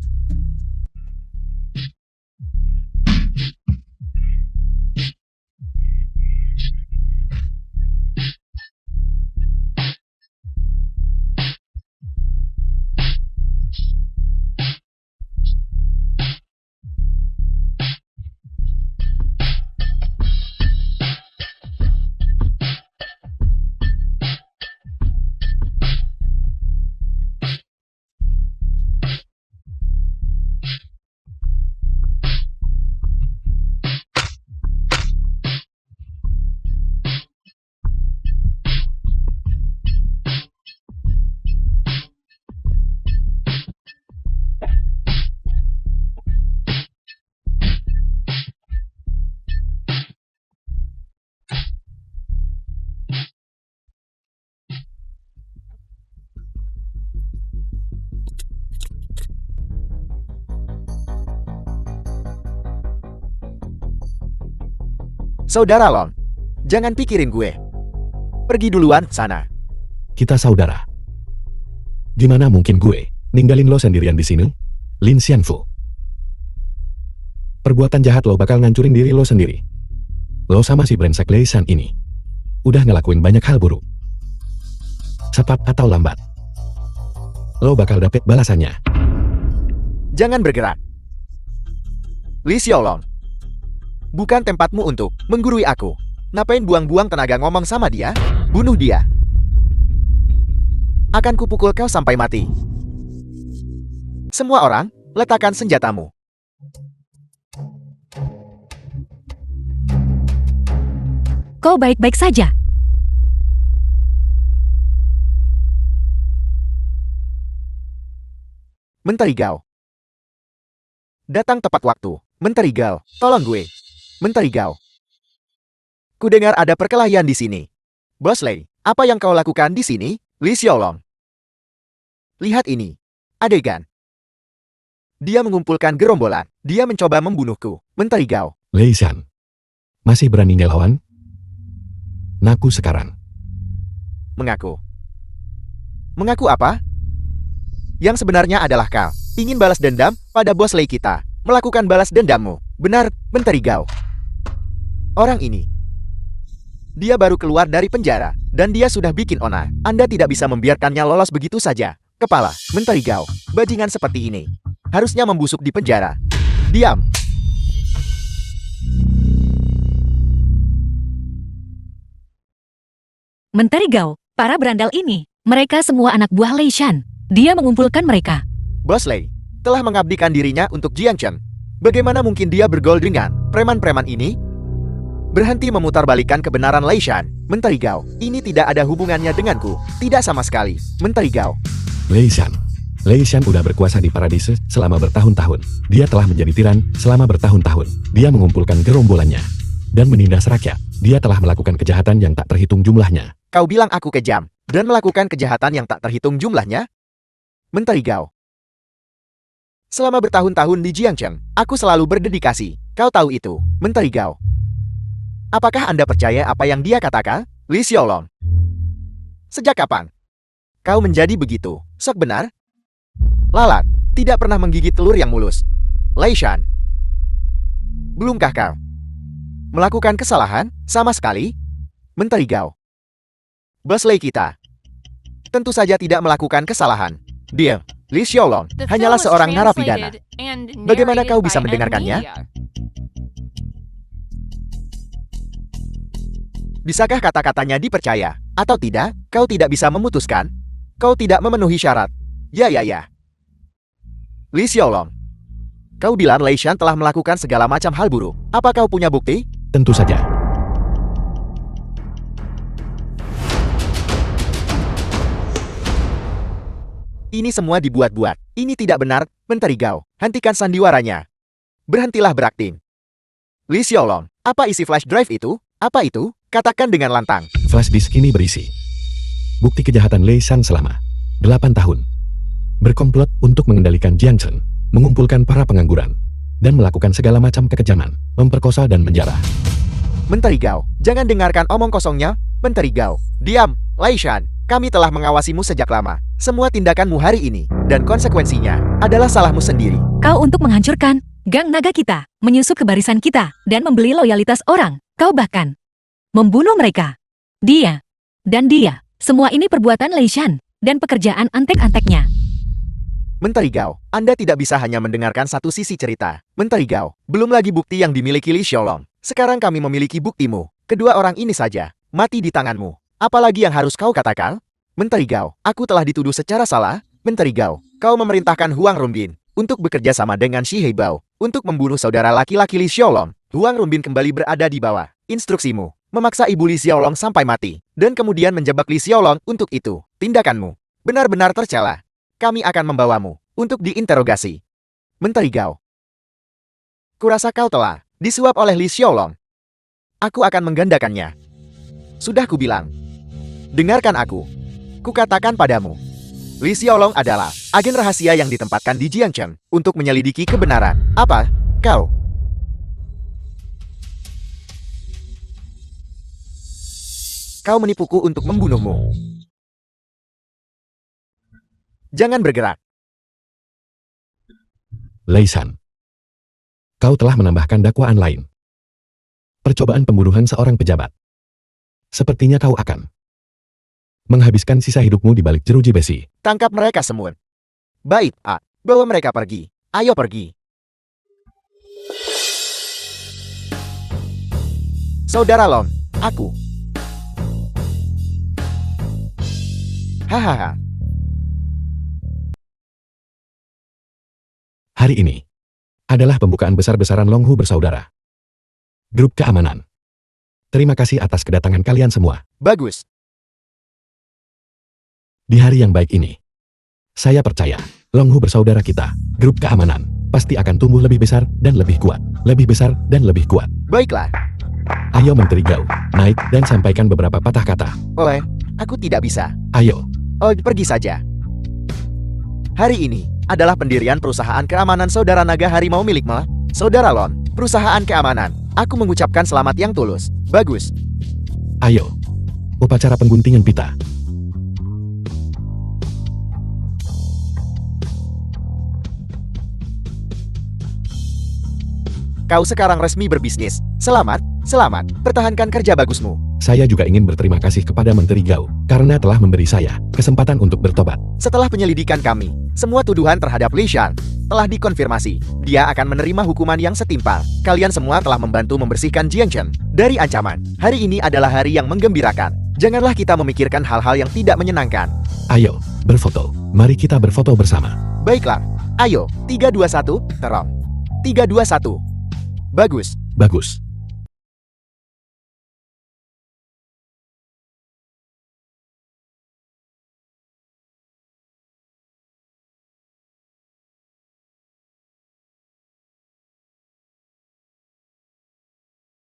Speaker 2: Saudara Long, jangan pikirin gue. Pergi duluan sana.
Speaker 1: Kita saudara. Gimana mungkin gue ninggalin lo sendirian di sini? Lin Xianfu. Perbuatan jahat lo bakal ngancurin diri lo sendiri. Lo sama si brengsek Lei Shan ini udah ngelakuin banyak hal buruk. Cepat atau lambat, lo bakal dapet balasannya.
Speaker 2: Jangan bergerak. Lee Xiaolong, bukan tempatmu untuk menggurui aku. Ngapain buang-buang tenaga ngomong sama dia? Bunuh dia. Akan kupukul kau sampai mati. Semua orang, letakkan senjatamu.
Speaker 4: Kau baik-baik saja.
Speaker 2: Menteri Gao. Datang tepat waktu. Menteri Gao, tolong gue. Menteri Gao. Kudengar ada perkelahian di sini. Bos Lei, apa yang kau lakukan di sini? Lee Xiaolong. Lihat ini. Adegan. Dia mengumpulkan gerombolan. Dia mencoba membunuhku. Menteri Gao.
Speaker 1: Lei Shan, masih berani ngelawan? Ngaku sekarang.
Speaker 2: Mengaku. Mengaku apa? Yang sebenarnya adalah kau ingin balas dendam pada bos Lei kita. Melakukan balas dendammu. Benar, Menteri Gao. Orang ini. Dia baru keluar dari penjara. Dan dia sudah bikin onar. Anda tidak bisa membiarkannya lolos begitu saja. Kepala, Menteri Gao. Bajingan seperti ini harusnya membusuk di penjara. Diam.
Speaker 4: Menteri Gao, para berandal ini, mereka semua anak buah Lei Shan. Dia mengumpulkan mereka.
Speaker 2: Bos Lei telah mengabdikan dirinya untuk Jiang Chen. Bagaimana mungkin dia bergaul dengan preman-preman ini? Berhenti memutarbalikkan kebenaran Lei Shan. Menteri Gao, ini tidak ada hubungannya denganku. Tidak sama sekali. Menteri Gao.
Speaker 1: Lei Shan. Lei Shan udah berkuasa di Paradise selama bertahun-tahun. Dia telah menjadi tiran selama bertahun-tahun. Dia mengumpulkan gerombolannya dan menindas rakyat. Dia telah melakukan kejahatan yang tak terhitung jumlahnya.
Speaker 2: Kau bilang aku kejam dan melakukan kejahatan yang tak terhitung jumlahnya? Menteri Gao. Selama bertahun-tahun di Jiangchen, aku selalu berdedikasi. Kau tahu itu, Menteri Gao. Apakah Anda percaya apa yang dia katakan? Lee Xiaolong. Sejak kapan kau menjadi begitu? Sok benar? Lalat, tidak pernah menggigit telur yang mulus. Lei Shan. Belumkah kau melakukan kesalahan sama sekali? Menteri Gao. Bos Lei kita tentu saja tidak melakukan kesalahan. Dia, Lee Xiaolong,
Speaker 3: The film
Speaker 2: hanyalah
Speaker 3: was
Speaker 2: seorang narapidana.
Speaker 3: translated and
Speaker 2: Bagaimana kau
Speaker 3: narrated
Speaker 2: bisa
Speaker 3: by M.
Speaker 2: mendengarkannya?
Speaker 3: Media.
Speaker 2: Bisakah kata-katanya dipercaya? Atau tidak? Kau tidak bisa memutuskan. Kau tidak memenuhi syarat. Ya. Lee Xiaolong. Kau bilang Lei Shan telah melakukan segala macam hal buruk. Apa kau punya bukti?
Speaker 1: Tentu saja.
Speaker 2: Ini semua dibuat-buat. Ini tidak benar, Menteri Gao. Hentikan sandiwaranya. Berhentilah berakting. Li Xiaolong, apa isi flash drive itu? Apa itu? Katakan dengan lantang.
Speaker 1: Flash disk ini berisi bukti kejahatan Lei Shan selama 8 tahun. Berkomplot untuk mengendalikan Jiangchen, mengumpulkan para pengangguran, dan melakukan segala macam kekejaman, memperkosa dan menjara.
Speaker 2: Menteri Gao, jangan dengarkan omong kosongnya. Menteri Gao, diam. Lei Shan, kami telah mengawasimu sejak lama. Semua tindakanmu hari ini, dan konsekuensinya, adalah salahmu sendiri.
Speaker 4: Kau untuk menghancurkan gang naga kita, menyusup ke barisan kita, dan membeli loyalitas orang. Kau bahkan membunuh mereka. Dia dan dia. Semua ini perbuatan Lei Shan dan pekerjaan antek-anteknya.
Speaker 2: Menteri Gao, Anda tidak bisa hanya mendengarkan satu sisi cerita. Menteri Gao, belum lagi bukti yang dimiliki Li Xiaolong. Sekarang kami memiliki buktimu. Kedua orang ini saja mati di tanganmu. Apalagi yang harus kau katakan? Menteri Gao, aku telah dituduh secara salah. Menteri Gao, kau memerintahkan Huang Rumbin untuk bekerja sama dengan Shi Heibao untuk membunuh saudara laki-laki Li Xiaolong. Huang Rumbin kembali berada di bawah instruksimu, memaksa ibu Li Xiaolong sampai mati, dan kemudian menjebak Li Xiaolong untuk itu. Tindakanmu benar-benar tercela. Kami akan membawamu untuk diinterogasi. Menteri Gao, kurasa kau telah disuap oleh Li Xiaolong. Aku akan menggandakannya. Sudah kubilang. Dengarkan aku. Kukatakan padamu. Li Xiaolong adalah agen rahasia yang ditempatkan di Jiangchen untuk menyelidiki kebenaran. Apa? Kau? Kau menipuku untuk membunuhmu. Jangan bergerak.
Speaker 1: Lei Shan, kau telah menambahkan dakwaan lain. Percobaan pembunuhan seorang pejabat. Sepertinya kau akan menghabiskan sisa hidupmu di balik jeruji besi.
Speaker 2: Tangkap mereka semua. Baik, bawa mereka pergi. Ayo pergi. Saudara Long, aku. Hahaha.
Speaker 1: Hari ini adalah pembukaan besar-besaran Longhu bersaudara. Grup keamanan. Terima kasih atas kedatangan kalian semua.
Speaker 2: Bagus.
Speaker 1: Di hari yang baik ini, saya percaya Longhu bersaudara kita, grup keamanan, pasti akan tumbuh lebih besar dan lebih kuat. Lebih besar dan lebih kuat.
Speaker 2: Baiklah.
Speaker 1: Ayo Menteri Gao, naik dan sampaikan beberapa patah kata.
Speaker 2: Oleh, aku tidak bisa.
Speaker 1: Ayo.
Speaker 2: Oh, pergi saja. Hari ini adalah pendirian perusahaan keamanan Saudara Naga Harimau milikmu. Saudara Lon, perusahaan keamanan. Aku mengucapkan selamat yang tulus. Bagus.
Speaker 1: Ayo. Upacara pengguntingan pita.
Speaker 2: Kau sekarang resmi berbisnis. Selamat, selamat. Pertahankan kerja bagusmu.
Speaker 1: Saya juga ingin berterima kasih kepada Menteri Gao karena telah memberi saya kesempatan untuk bertobat.
Speaker 2: Setelah penyelidikan kami, semua tuduhan terhadap Li Shan telah dikonfirmasi. Dia akan menerima hukuman yang setimpal. Kalian semua telah membantu membersihkan Jiangchen dari ancaman. Hari ini adalah hari yang menggembirakan. Janganlah kita memikirkan hal-hal yang tidak menyenangkan.
Speaker 1: Ayo, berfoto. Mari kita berfoto bersama.
Speaker 2: Baiklah. Ayo, 3, 2, 1, terong. 3, 2, 1. Bagus.
Speaker 1: Bagus.